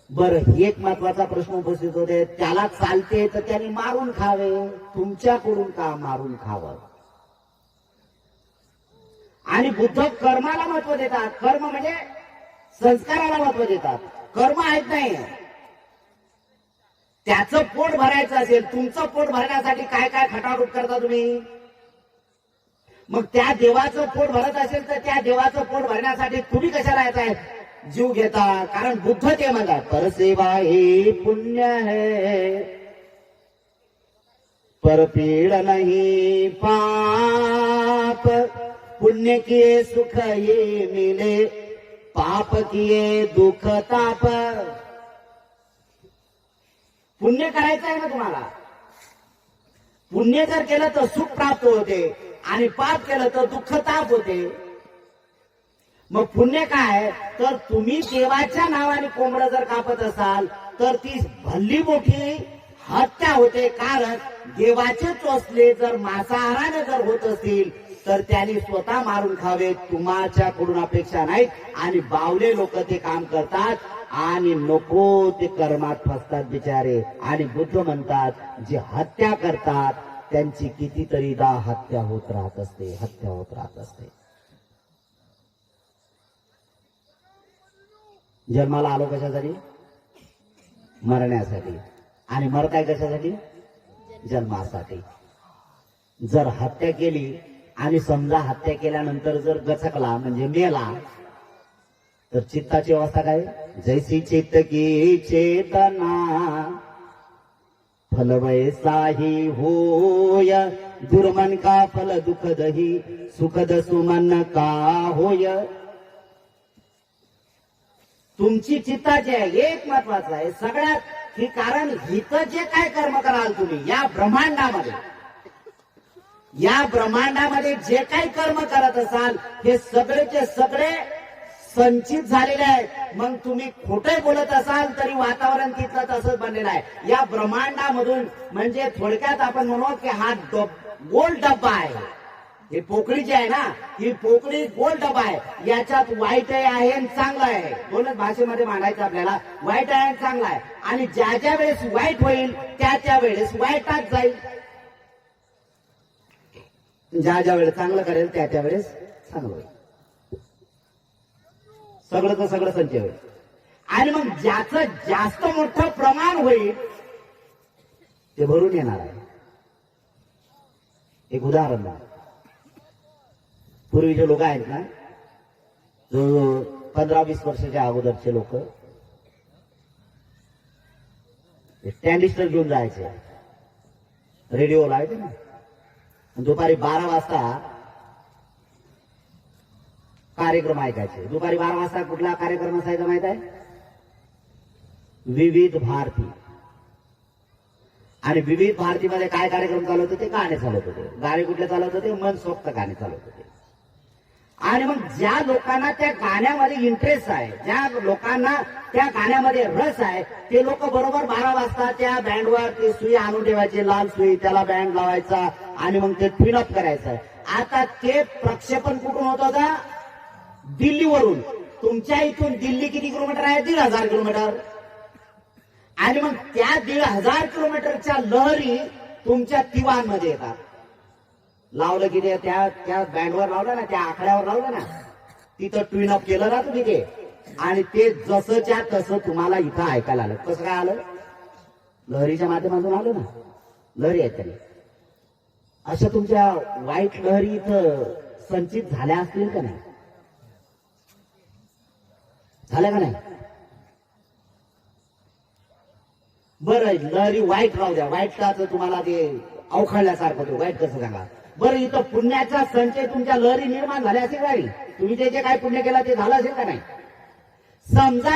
बरं, एक महत्वाचा प्रश्न उपस्थित होते, त्याला चालते तर त्यांनी मारून खावे, तुमच्याकडून का मारून खावं? आणि बुद्ध कर्माला महत्व देतात. कर्म म्हणजे संस्काराला महत्व देतात. कर्म आहेत नाही, त्याचं पोट भरायचं असेल, तुमचं पोट भरण्यासाठी काय काय खटाटूट करता तुम्ही. मग त्या देवाचं पोट भरत असेल तर त्या देवाचं पोट भरण्यासाठी तुम्ही कशाला येताय जीव घेता? कारण बुद्ध ते म्हणतात, परसेवा हे पुण्य है, परपीड नहीं पाप, पुण्य किए सुख ये मिले, पाप किए दुख ताप. पुण्य करायचं आहे ना तुम्हाला. पुण्य जर केलं तर सुख प्राप्त होते आणि पाप केलं तर दुःख ताप होते. मग पुण्य काय तर तुम्ही देवाच्या नावाने कोंबडं जर कापत असाल तर ती भल्ली मोठी हत्या होते. कारण देवाचे चोचले जर मांसाहाराने जर होत असतील तर त्यांनी स्वतः मारून खावे, तुमच्याकडून अपेक्षा नाहीत. आणि बावले लोक ते काम करतात आणि नको ते कर्मात फसतात बिचारे. आणि बुद्ध म्हणतात, जे हत्या करतात त्यांची कितीतरीदा हत्या होत राहत असते, हत्या होत राहत असते. जन्माला आलो कशासाठी? मरण्यासाठी. आणि मरताय कशासाठी? जन्मासाठी. जर हत्या केली आणि समजा हत्या केल्यानंतर जर गचकला म्हणजे मेला तर चित्ताची अवस्था काय? जैसी चित्त की चेतना फल वैसाही होय, दुर्मन का फल दुःखदही, सुखद सुमन का होय. तुमची चित्ता जी आहे एक महत्वाचं आहे सगळ्यात, की कारण हिथं जे काय कर्म कराल तुम्ही या ब्रह्मांडामध्ये जे काही कर्म करत असाल हे सगळेचे सगळे संचित झालेले आहेत. मग तुम्ही खोटे बोलत असाल तरी वातावरण तिथलं तसंच बनलेलं आहे. या ब्रह्मांडामधून म्हणजे थोडक्यात आपण म्हणू की हा गोल डब्बा आहे. ही पोकळी जी आहे ना, ही पोकळी गोल डबा आहे. याच्यात वाईट आहे आणि चांगलं आहे, दोनच भाषेमध्ये मांडायचं आपल्याला. वाईट आहे आणि चांगलं आहे. आणि ज्या ज्या वेळेस वाईट होईल त्या वेळेस वाईटात जाईल, ज्या ज्या वेळेस चांगलं करेल त्या वेळेस चांगलं होईल. सगळं सगळं संचय होईल. आणि मग ज्याचं जास्त मोठं प्रमाण होईल ते भरून येणार आहे. एक उदाहरण द्या. पूर्वीचे लोक आहेत ना, जो 15-20 वर्षाच्या अगोदरचे लोक स्टँडिस्टर घेऊन जायचे, रेडिओ लावायचे ना, दुपारी 12 वाजता कार्यक्रम ऐकायचे. दुपारी 12 वाजता कुठला कार्यक्रम असायचा माहित आहे? विविध भारती. आणि विविध भारतीमध्ये काय कार्यक्रम चालवत होते? गाणे चालवत होते. गाणे कुठले चालवत होते? मनसोक्त गाणे चालवत होते. आणि मग ज्या लोकांना त्या गाण्यामध्ये इंटरेस्ट आहे, ज्या लोकांना त्या गाण्यामध्ये रस आहे, ते लोक बरोबर 12 वाजता त्या बँडवर ते सुई आणून ठेवायचे, लाल सुई, त्याला बँड लावायचा आणि मग ते ट्यून अप करायचं. आता ते प्रक्षेपण कुठून होत होता? दिल्लीवरून. तुमच्या इथून दिल्ली किती किलोमीटर आहे? 1,500 किलोमीटर. आणि मग त्या 1,500 किलोमीटरच्या लहरी तुमच्या दिवाणमध्ये येतात. लावलं की त्या बँडवर लावलं ना, त्या आकड्यावर लावलं ना, तिथं ट्यून अप केलं ना तुम्ही ते, आणि ते जसंच्या तसं तुम्हाला इथं ऐकायला आलं. कसं काय आलं? लहरीच्या माध्यमातून आलं ना. लहरी आहेत तरी अशा तुमच्या वाईट लहरी इथं संचित झाल्या असतील का नाही? झाल्या का नाही? बरं, लहरी वाईट राहू द्या. वाईटचं तुम्हाला ते अवखळल्यासारखं ते वाईट कसं सांगा बरं. इथं पुण्याचा संचय तुमच्या लहरी निर्माण झाल्या असेल का? तुम्ही जे काय पुण्य केलं ते झालं असेल का नाही? समजा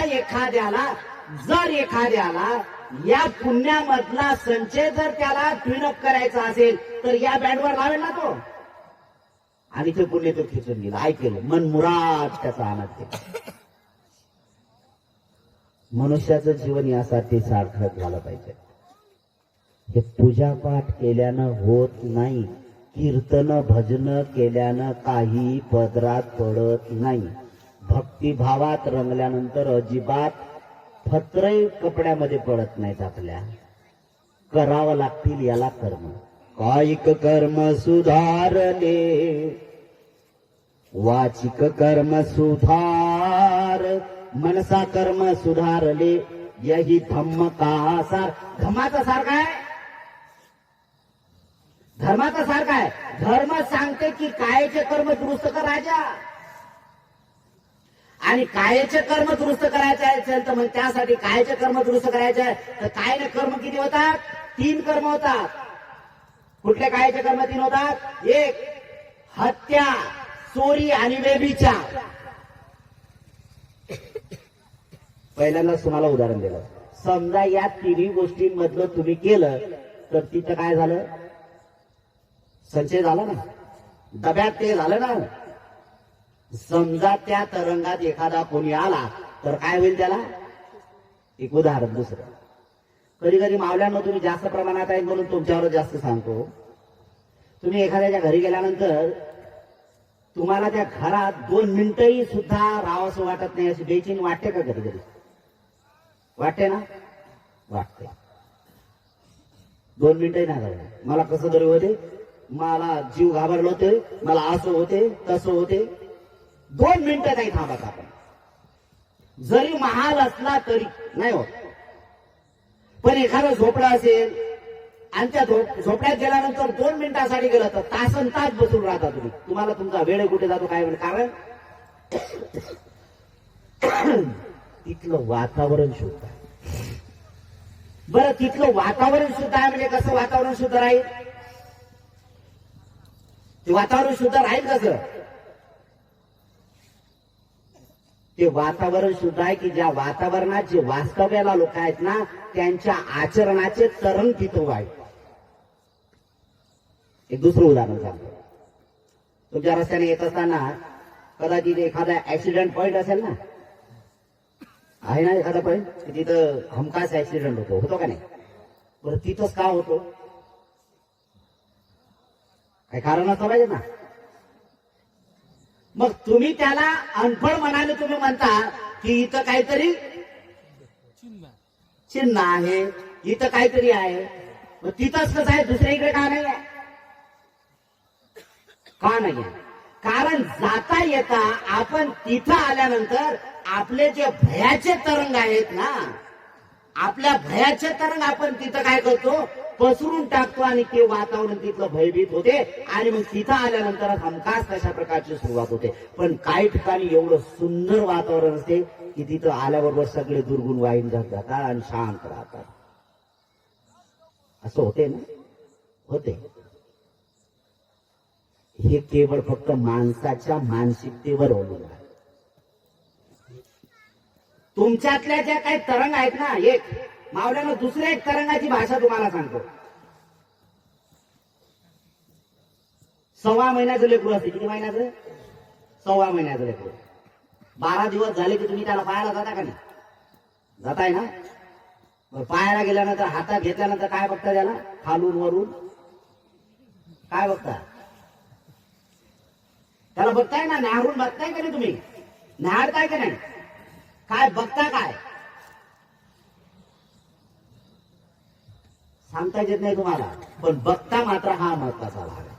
जर एखाद्याला या पुण्यामधला संचय जर त्याला ट्यूनअप करायचा असेल तर या बँडवर लावेल ना तो, आणि ते पुण्य तो खिचून गेला, ऐकेल, मन मुराद त्याचा आनंद केला. मनुष्याचं जीवन यासाठी सार्थक झालं पाहिजे. हे पूजापाठ केल्यानं होत नाही, कीर्तन भजन केल्यानं काही पदरात पडत नाही. भक्तिभावात रंगल्यानंतर अजिबात फत्रही कपड्यामध्ये पडत नाहीत. आपल्या करावं लागतील याला कर्म. कायिक कर्म सुधारले, वाचिक कर्म सुधार, मनसा कर्म सुधारले, यही धम्म का सार. धम्माचा सार काय? धर्माचा सार काय? धर्म सांगते की कायेचे कर्म दुरुस्त कर राजा, आणि कायेचे कर्म दुरुस्त करायचे असेल तर मग त्यासाठी कायेचे कर्म दुरुस्त करायचे आहे तर कायने कर्म किती होतात? 3 कर्म होतात. कुठले कायेचे कर्म 3 होतात? 1 हत्या, चोरी आणि व्यभिचार. पहिल्यांदाच तुम्हाला उदाहरण दिलं. समजा या 3 गोष्टींमधलं तुम्ही केलं तर तिथं काय झालं? संचय झाला ना, डब्यात ते झालं ना. समजा त्या तरंगात एखादा कोणी आला तर काय होईल त्याला? एक उदाहरण दुसरं. कधी कधी मावल्यांना तुम्ही जास्त प्रमाणात आहे म्हणून तुमच्यावर जास्त सांगतो. तुम्ही एखाद्याच्या घरी गेल्यानंतर तुम्हाला त्या घरात 2 मिनिटंही सुद्धा राहावंसं वाटत नाही, अशी बेचैनी वाटते का? कधी कधी वाटते ना? वाटते. 2 मिनिटंही नाही झालं, मला कसं तरी होते, मला जीव घाबरला होते, मला असं होते तसं होते. 2 मिनिटं नाही थांबत आपण, जरी महाल असला तरी नाही होत. पण एखादं झोपडा असेल आणि त्या झोपड्यात गेल्यानंतर 2 मिनिटासाठी गेलं तर तासन तास बसून राहता तुम्ही. तुम्हाला तुमचा वेळ कुठे जातो काय वेळ? कारण तिथलं वातावरण शुद्ध आहे. बरं तिथलं वातावरण शुद्ध आहे म्हणजे कसं वातावरण शुद्ध राहील? ते वातावरण शुद्ध राहील कसं? ते वातावरण शुद्ध आहे की ज्या वातावरणात जे वास्तव्याला लोक आहेत ना त्यांच्या आचरणाचे तरंग तिथं आहे. एक दुसरं उदाहरण सांगतो. तुमच्या रस्त्याने येत असताना कदाचित एखादा ऍक्सिडेंट पॉइंट असेल ना, आहे ना एखादा पॉइंट तिथं हमखास ऍक्सिडेंट होतो का नाही? बरं तिथंच का होतो? काही कारण असं पाहिजे ना. मग तुम्ही त्याला अनफळ म्हणाले, तुम्ही म्हणता की इथं काहीतरी चिन्ह आहे, इथं काहीतरी आहे. मग तिथंच कसं आहे, दुसऱ्या इकडे का नाही आहे? का नाही आहे? कारण जाता येता आपण तिथं आल्यानंतर आपले जे भयाचे तरंग आहेत ना, आपल्या भयाचे तरंग आपण तिथं काय करतो, पसरून टाकतो आणि ते वातावरण तिथलं भयभीत होते आणि मग तिथं आल्यानंतर हमखास तशा प्रकारची सुरुवात होते. पण काही ठिकाणी एवढं सुंदर वातावरण असते की तिथं आल्याबरोबर सगळे दुर्गुण वाईन जातात आणि शांत राहतात. असं होते ना, होते. हे केवळ फक्त माणसाच्या मानसिकतेवर अवलंबून आहे. तुमच्यातल्या ज्या काही तरंग आहेत ना, एक मावल्यानं दुसऱ्या एक तरंगाची भाषा तुम्हाला सांगतो. 6 महिन्याचं लेकरू असते. किती महिन्याचं? 6 महिन्याचं लेकरू. 12 दिवस झाले की तुम्ही त्याला पायाला जाता का नाही? जाताय ना. पायाला गेल्यानंतर हातात घेतल्यानंतर काय बघता त्याला? खालून वरून काय बघता? त्याला बघताय ना, न्याहारून बघताय का नाही तुम्ही? न्याहाळताय का नाही? काय बघता? काय सांगता येत नाही तुम्हाला, पण बघता मात्र हा महत्वाचा भाग आहे.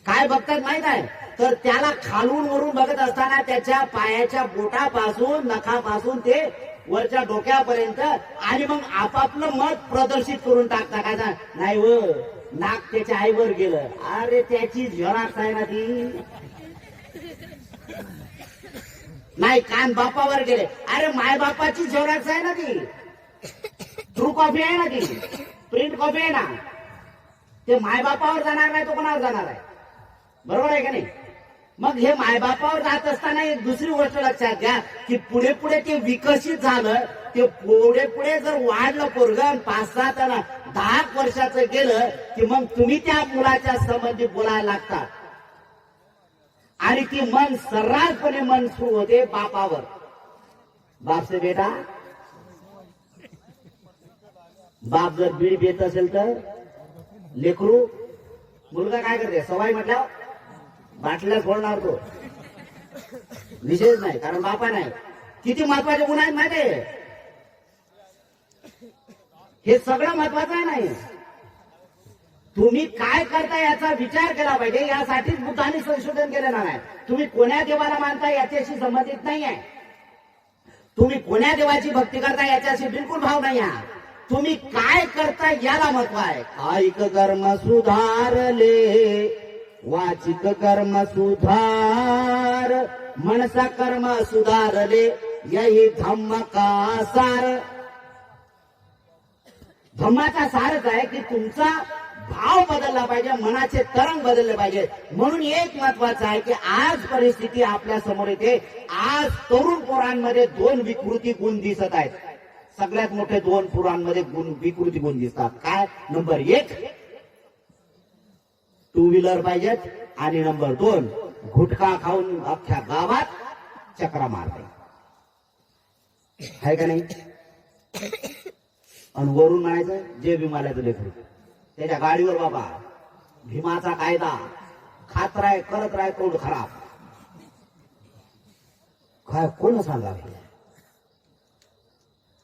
काय बघतात माहित आहे? तर त्याला खालून वरून बघत असताना त्याच्या पायाच्या बोटापासून नखापासून ते वरच्या डोक्यापर्यंत आणि मग आपापलं मत प्रदर्शित करून टाकता. काय नाही व नाक त्याच्या आईवर गेलं, अरे त्याची झेरॉक्स आहे ना ती. नाही कान बापावर गेले, अरे माय बापाची झेरॉक्स आहे ना ती. ट्रू कॉपी आहे ना ती, प्रिंट कॉपी आहे ना. ते मायबापावर जाणार नाही, तो कोणावर जाणार आहे? बरोबर आहे का नाही? मग हे मायबापावर जात असताना एक दुसरी गोष्ट लक्षात घ्या की पुढे पुढे ते विकसित झालं, ते पुढे पुढे जर वाढलं पोरगं 5-7 आणि 10 वर्षाचं गेलं की मग तुम्ही त्या मुलाच्या संबंधी बोलायला लागता आणि ती मन सर्रासपणे मन सुरू होते बापावर. बाप से बेटा, बाप जर बीड देत असेल तर लेकरू मुलगा काय करते? सवाई म्हटल्यावर बाटल्या फोडणार तो, विशेष नाही, कारण बापा नाही. किती महत्वाचे गुण आहेत माहिती आहे? हे सगळं महत्वाचं आहे. नाही तुम्ही काय करता याचा विचार केला पाहिजे. यासाठीच बुद्धांनी संशोधन केलेलं नाही. तुम्ही कोण्या देवाला मानता याच्याशी संबंधित नाही आहे. तुम्ही कोण्या देवाची भक्ती करता याच्याशी बिलकुल भाव नाही आहे. तुम्ही काय करता याला महत्व आहे. कायिक कर्म सुधारले, वाचिक कर्म सुधार, मनसा कर्म सुधारले, यही धम्म का सार. धम्माचा सारच आहे की तुमचा भाव बदलला पाहिजे, मनाचे तरंग बदलले पाहिजे. म्हणून एक महत्वाचं आहे की आज परिस्थिती आपल्या समोर येते. आज तरुण पोरांमध्ये 2 विकृती गुण दिसत आहेत. सगळ्यात मोठे 2 पुरांमध्ये विकृती गुण दिसतात. काय? नंबर 1 टू व्हीलर पाहिजेत आणि नंबर 2 गुटखा खाऊन अख्ख्या गावात चक्रा मारते. आहे का नाही? आणि वरून म्हणायचं जे भीमालाचं लेकरू, त्याच्या गाडीवर बाबा भीमाचा कायदा, खात राय करत राय तोंड खराब. काय कोण सांगावे?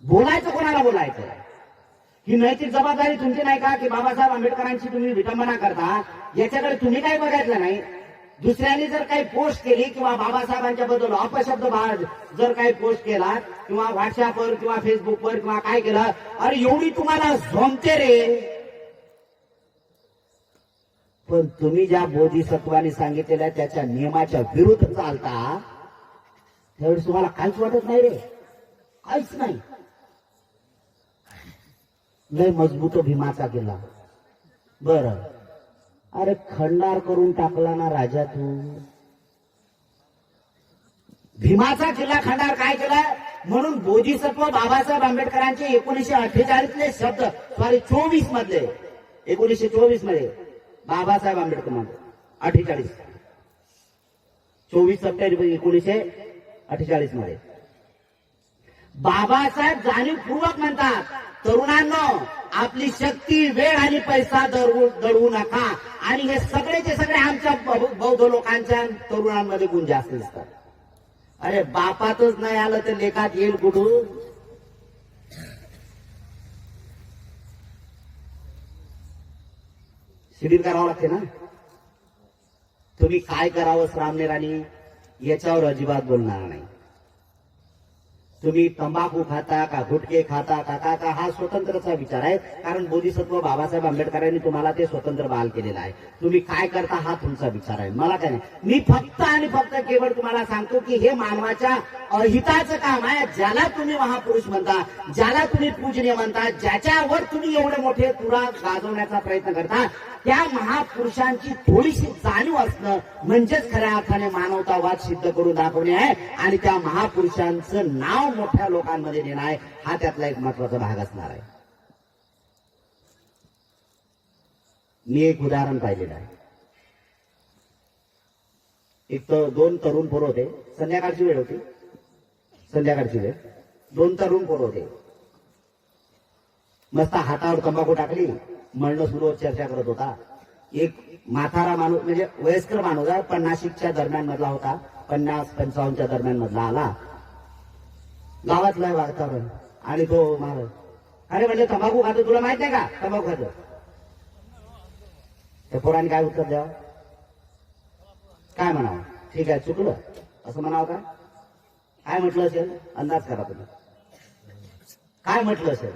बोलायचं कोणाला बोलायचं? ही नैतिक जबाबदारी तुमची नाही का की बाबासाहेब आंबेडकरांची तुम्ही विटंबना करता? याच्याकडे तुम्ही काही बघायचं नाही. दुसऱ्यांनी जर काही पोस्ट केली किंवा बाबासाहेबांच्या बद्दल अपशब्द जर काही पोस्ट केला किंवा व्हॉट्सअपवर किंवा फेसबुकवर किंवा काय केलं, अरे एवढी तुम्हाला झोमते रे. पण तुम्ही ज्या बोधिसत्वाने सांगितलेल्या त्याच्या नियमाच्या विरुद्ध चालता त्यावेळेस तुम्हाला काहीच वाटत नाही रे, काहीच नाही. लय मजबूत भीमाचा किल्ला. बर, अरे खंडार करून टाकला ना राजा तू. भीमाचा किल्ला खंडार काय केला म्हणून बोधिसत्व बाबासाहेब आंबेडकरांचे 1948 शब्द, सॉरी 24 मधले, 1924 मध्ये बाबासाहेब आंबेडकर मध्ये 48, 24 सप्टेंबर 1948 मध्ये बाबासाहेब जाणीवपूर्वक म्हणतात, तरुणांनो आपली शक्ती, वेळ आणि पैसा दडवू नका. आणि हे सगळेचे सगळे आमच्या बौद्ध लोकांच्या तरुणांमध्ये गुण जास्त दिसतात. अरे बापातच नाही आलं तर लेखात येईल कुठून. शिबिर करावं लागते ना. तुम्ही काय करावं श्रामनेरांनी याच्यावर अजिबात बोलणार नाही. तुम्ही तंबाखू खाता का गुटखे खाता का हा स्वतंत्रचा विचार आहे. कारण बोधिसत्व बाबासाहेब आंबेडकरांनी तुम्हाला ते स्वतंत्र बहाल केलेलं आहे. तुम्ही काय करता हा तुमचा विचार आहे, मला काय नाही. मी फक्त आणि फक्त केवळ तुम्हाला सांगतो की हे मानवाच्या अहिताचं काम आहे. ज्याला तुम्ही महापुरुष म्हणता, ज्याला तुम्ही पूजनीय म्हणता, ज्याच्यावर तुम्ही एवढे मोठे तुरा गाजवण्याचा प्रयत्न करता, त्या महापुरुषांची थोडीशी जाणीव असणं म्हणजेच खऱ्या अर्थाने मानवतावाद सिद्ध करून दाखवणे आहे. आणि त्या महापुरुषांचं नाव मोठ्या लोकांमध्ये देणं आहे, हा त्यातला एक महत्वाचा भाग असणार आहे. मी एक उदाहरण पाहिलेलं आहे. एक तर 2 तरुण पोरं होते. संध्याकाळची वेळ होती, संध्याकाळची वेळ. 2 तरुण पोरं होते. मस्त हातावर तंबाखू टाकली, म्हणणं सुरू, चर्चा करत होता. एक म्हातारा माणूस, म्हणजे वयस्कर माणूस, 50च्या दरम्यान मधला होता, 50-55च्या दरम्यान मधला आला. गावातला वातावरण. आणि तो महाराज, अरे म्हणजे तंबाखू खातो, तुला माहित नाही का तंबाखू खातो. त्या पोराने काय उत्तर द्यावं, काय म्हणावं. ठीक आहे, चुकलं असं म्हणावं का. काय म्हटलं असेल, अंदाज करा तुम्ही. काय म्हटलं असेल.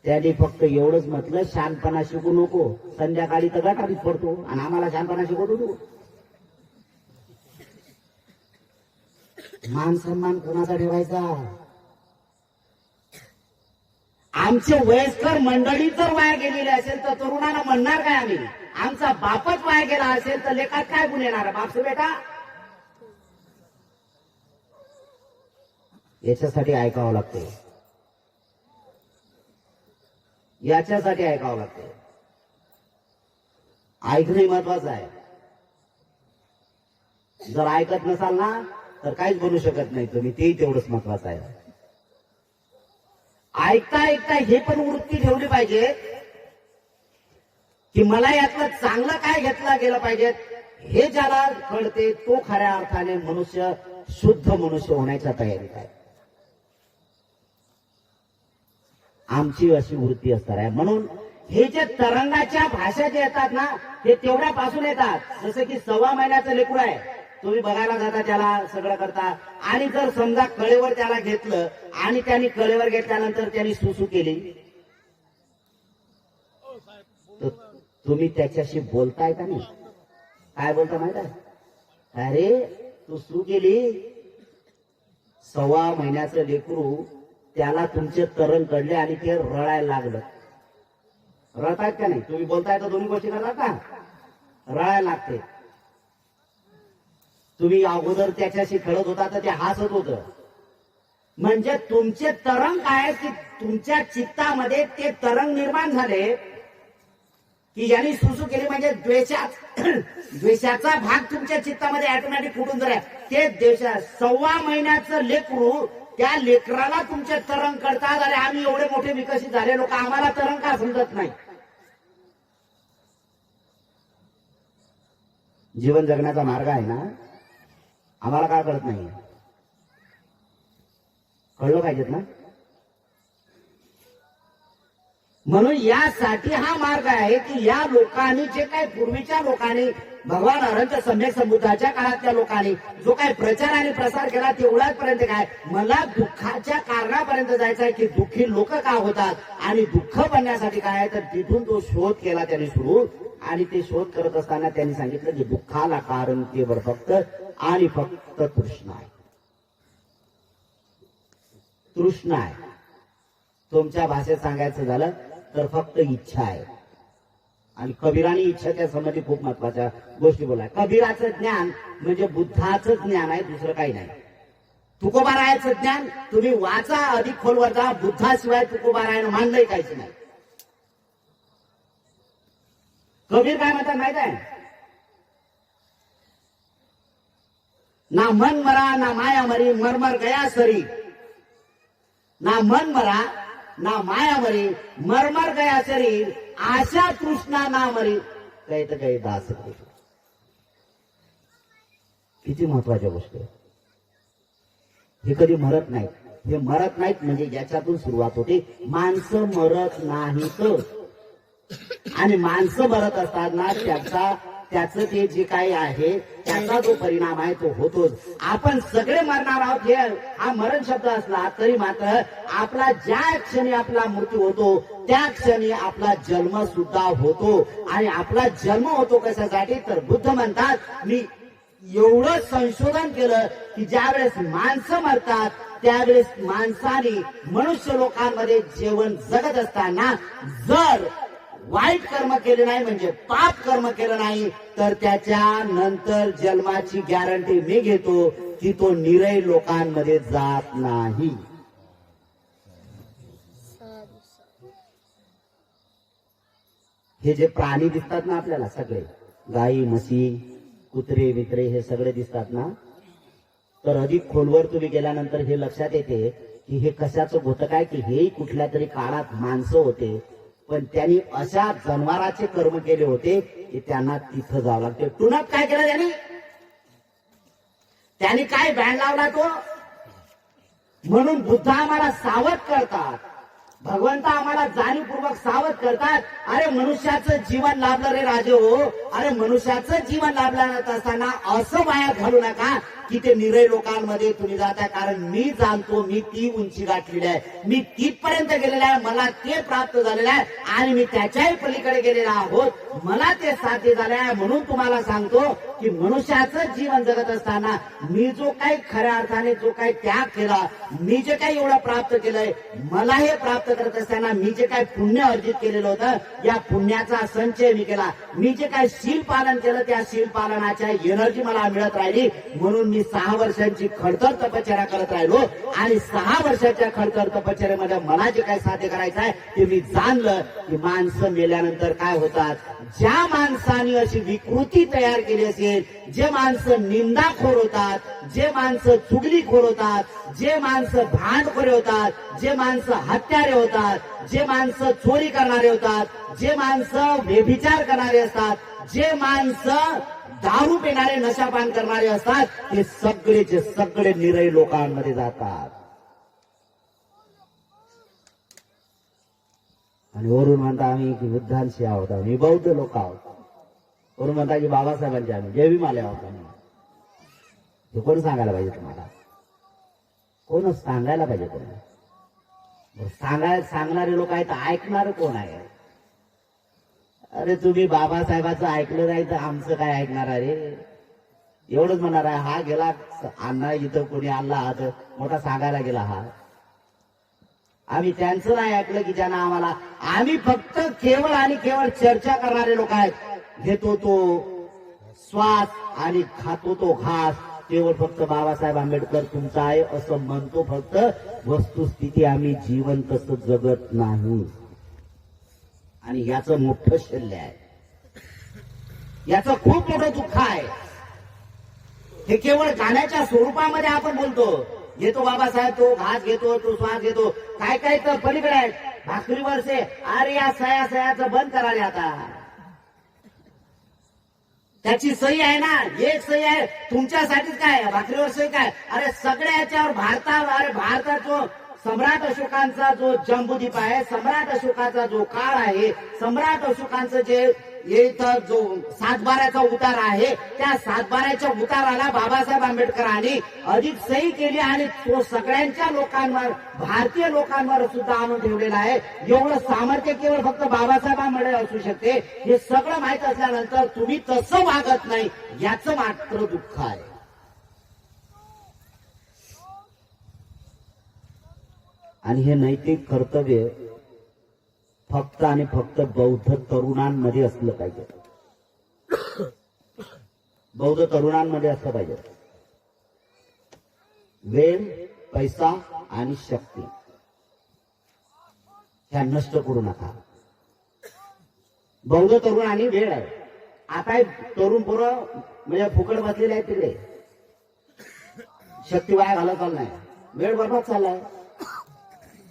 त्याने फक्त एवढंच म्हटलं, शहाणपणा शिकू नको, संध्याकाळी तर गटारीत पडतो आणि आम्हाला शहाणपणा शिकवतो तू. मान सन्मान कोणाचा ठेवायचा. आमचे वयस्कर मंडळी जर वाया गेलेली असेल तर तरुणांना म्हणणार काय आम्ही. आमचा बापच वाया गेला असेल तर लेखात काय गुण येणार. बापसे बेटा, याच्यासाठी ऐकावं लागते, याच्यासाठी ऐकावं लागते. ऐकणे महत्वाचं आहे. जर ऐकत नसाल ना तर काहीच बनू शकत नाही तुम्ही, तेही तेवढंच महत्वाचं आहे. ऐकता ऐकता हे पण वृत्ती ठेवली पाहिजे की मला यातलं चांगलं काय घेतलं गेलं पाहिजे. हे ज्याला कळते तो खऱ्या अर्थाने मनुष्य, शुद्ध मनुष्य होण्याच्या तयारीत आहे. आमची अशी वृत्ती असणार आहे. म्हणून हे जे तरंगाच्या भाषा जे येतात ना, हे तेवढ्यापासून येतात. जसं की 1.25 महिन्याचं लेकरू आहे, तुम्ही बघायला जाता, त्याला सगळं करता. आणि जर समजा कळेवर त्याला घेतलं आणि त्यांनी कळेवर घेतल्यानंतर त्यांनी सुसू केली, तर तुम्ही त्याच्याशी बोलताय का नाही. काय बोलता माहित आहे, अरे तू सू केली. 1.25 महिन्याचं लेकरू, त्याला तुमचे तरण कळले आणि ते रडायला लागलं. रडतायत का नाही. तुम्ही बोलताय तर दोन्ही गोष्टी करतात का, रडायला लागते. तुम्ही अगोदर त्याच्याशी खेळत होता तर ते हसत होतं. म्हणजे तुमचे तरंग काय की तुमच्या चित्तामध्ये ते तरंग निर्माण झाले की यांनी सुसू केली, म्हणजे द्वेषाचा भाग तुमच्या चित्तामध्ये ऑटोमॅटिक फुटून झाला. ते 1.25 महिन्याचं लेकरू, त्या लेकराला तुमचे तरंग करतात. अरे आम्ही एवढे मोठे विकसित झाले लोक, आम्हाला तरंग का समजत नाही. जीवन जगण्याचा मार्ग आहे ना, आम्हाला काय कळत नाही. कळलं पाहिजेत ना. म्हणून यासाठी हा मार्ग आहे की या लोकांनी, जे काही पूर्वीच्या लोकांनी, भगवान अनंत सम्यक संबुद्धाच्या काळातल्या लोकांनी जो काही प्रचार आणि प्रसार केला तेवढ्याच पर्यंत काय, मला दुःखाच्या कारणापर्यंत जायचं आहे की दुःखी लोक का होतात आणि दुःख बनण्यासाठी काय आहे. तर तिथून तो शोध केला त्यांनी सुरू. आणि ते शोध करत असताना त्यांनी सांगितलं की दुःखाला कारण केवळ फक्त आणि फक्त तृष्णा आहे. तृष्णा आहे. तुमच्या भाषेत सांगायचं झालं तर फक्त इच्छा आहे. आणि कबीराने इच्छाच्या संबंधी खूप महत्वाच्या गोष्टी बोलल्या. कबीराचं ज्ञान म्हणजे बुद्धाचं ज्ञान आहे, दुसरं काही नाही. तुकोबारायाचं ज्ञान तुम्ही वाचा, अधिक खोलवर जा, बुद्धाशिवाय तुकोबारायानं मानलंय काहीच नाही. कबीर काय म्हणतात माहित आहे? ना मन मरा ना माया मरी, मरमर गया सरी. ना मन मरा ना माया मरी, मरमर गया सरी, आशा तृष्णा ना मरी, काही तर काही दास. किती महत्वाच्या गोष्टी. हे कधी मरत नाहीत. हे मरत नाहीत म्हणजे याच्यातून सुरुवात होते. माणसं मरत नाहीत. आणि माणसं मरत असताना त्याचं ते जे काही आहे त्याचा जो परिणाम आहे तो होतोच. आपण सगळे मरणार आहोत. हे हा मरण शब्द असला तरी मात्र आपला ज्या क्षणी आपला मृत्यू होतो त्या क्षणी आपला जन्म सुद्धा होतो. आणि आपला जन्म होतो कशासाठी तर बुद्ध म्हणतात मी एवढं संशोधन केलं की ज्यावेळेस माणसं मरतात त्यावेळेस माणसाने मनुष्य लोकांमध्ये जीवन जगत असताना जर वाईट कर्म केले नाही म्हणजे पाप कर्म केलं नाही तर त्याच्यानंतर जन्माची गॅरंटी मी घेतो की तो निरय लोकांमध्ये जात नाही. हे जे प्राणी दिसतात ना आपल्याला सगळे, गाई म्हशी कुत्रे वित्रे हे सगळे दिसतात ना, तर अधिक खोलवर तुम्ही गेल्यानंतर हे लक्षात येते की हे कशाचं होतं काय की हेही कुठल्या तरी काळात माणसं होते पण त्यांनी अशा जनावराचे कर्म केले होते की त्यांना तिथं जावं लागते. टुनक काय केलं त्यांनी काय बँड लावला तो. म्हणून बुद्ध आम्हाला सावध करतात, भगवंत आम्हाला जाणीवपूर्वक सावध करतात. अरे मनुष्याचं जीवन लाभलं रे राजे हो, अरे मनुष्याचं जीवन लाभलं असताना असं वाया घालू नका की ते निरय लोकांमध्ये तुम्ही जाता. कारण मी जाणतो मी ती उंची गाठलेली आहे, मी तिथपर्यंत गेलेला आहे, मला ते प्राप्त झालेलं आहे आणि मी त्याच्याही पलीकडे गेलेला आहोत, मला ते साध्य झाले आहे. म्हणून तुम्हाला सांगतो की मनुष्याचं जीवन जगत असताना मी जो काही खऱ्या अर्थाने जो काही त्याग केला, मी जे काही एवढं प्राप्त केलंय, मला हे प्राप्त करत असताना मी जे काही पुण्य अर्जित केलेलं होतं या पुण्याचा संचय मी केला. मी जे काही शील पालन केलं त्या शील पालनाच्या एनर्जी मला मिळत राहिली. म्हणून मी 6 वर्षांची खडतर तपश्चर्या करत राहिलो आणि 6 वर्षाच्या खडतर तपश्चर्यामध्ये मला जे काही साध्य करायचं आहे ते मी जाणलं की माणसं मेल्यानंतर काय होतात. ज्या माणसाने अशी विकृती तयार केली असेल, जे माणसं निंदाखोर होतात, जे माणसं चुगलीखोर होतात, जे माणसं भांडखोर होतात, जे माणसं हत्यारे होतात, जे माणसं चोरी करणारे होतात, जे माणसं व्यभिचार करणारे असतात, जे माणसं दारू पिणारे नशापान करणारे असतात, ते सगळेचे सगळे निरय लोकांमध्ये जातात. आणि वरून म्हणता आम्ही बुद्धांशी आहोत, आम्ही बौद्ध लोक आहोत. वरून म्हणता की बाबासाहेबांचे आम्ही जय भीम आले आहोत. हे कोण सांगायला पाहिजे तुम्हाला? कोण सांगायला पाहिजे? कोण सांगणारे लोक आहेत, ऐकणार कोण आहे? अरे तुम्ही बाबासाहेबांचं ऐकलं नाही तर आमचं काय ऐकणार आहे? एवढंच म्हणणार आहे हा गेला अण्णा इथं कोणी आणला हा तर मोठा सांगायला गेला हा. आम्ही त्यांचं नाही ऐकलं की ज्यांना आम्हाला, आम्ही फक्त केवळ आणि केवळ चर्चा करणारे लोक आहेत. घेतो तो श्वास आणि खातो तो घास, केवळ फक्त बाबासाहेब आंबेडकर तुमचा आहे असं म्हणतो फक्त. वस्तुस्थिती आम्ही जीवन तसं जगत नाही. आणि याचं मोठं शल्य आहे, याचं खूप मोठं दुःख आहे. हे केवळ गाण्याच्या स्वरूपामध्ये आपण बोलतो, घेतो बाबासाहेब तो घास घेतो, तो श्वास घेतो, काय काय तर पलीकडे आहेत. भाकरीवर से अरे या सह्याचं बंद करायला आता. त्याची सही आहे ना, एक सही आहे तुमच्यासाठीच. काय भाकरीवर सही काय? अरे सगळ्या याच्यावर भारताचा सम्राट अशोकांचा जो जम्बूद्वीप आहे, सम्राट अशोकाचा जो काळ आहे, सम्राट अशोकांचं जे इथं जो 7/12चा उतार आहे, त्या 7/12च्या उताराला बाबासाहेब आंबेडकरांनी अधिक सही केली आणि तो सगळ्यांच्या लोकांवर, भारतीय लोकांवर सुद्धा आणून ठेवलेला आहे. एवढं सामर्थ्य केवळ फक्त बाबासाहेबांमध्ये असू शकते. हे सगळं माहित असल्यानंतर तुम्ही तसं वागत नाही, याचं मात्र दुःख आहे. आणि हे नैतिक कर्तव्य फक्त आणि फक्त बौद्ध तरुणांमध्ये असलं पाहिजे. बौद्ध तरुणांमध्ये असलं पाहिजे. वेळ, पैसा आणि शक्ती ह्या नष्ट करू नका. बौद्ध तरुण आणि वेळ आहे. आता तरुण पोरं म्हणजे फुकट बसलेले आहेत तिकडे. शक्ती वाया घालत चाललाय, वेळ बरबाद चाललाय,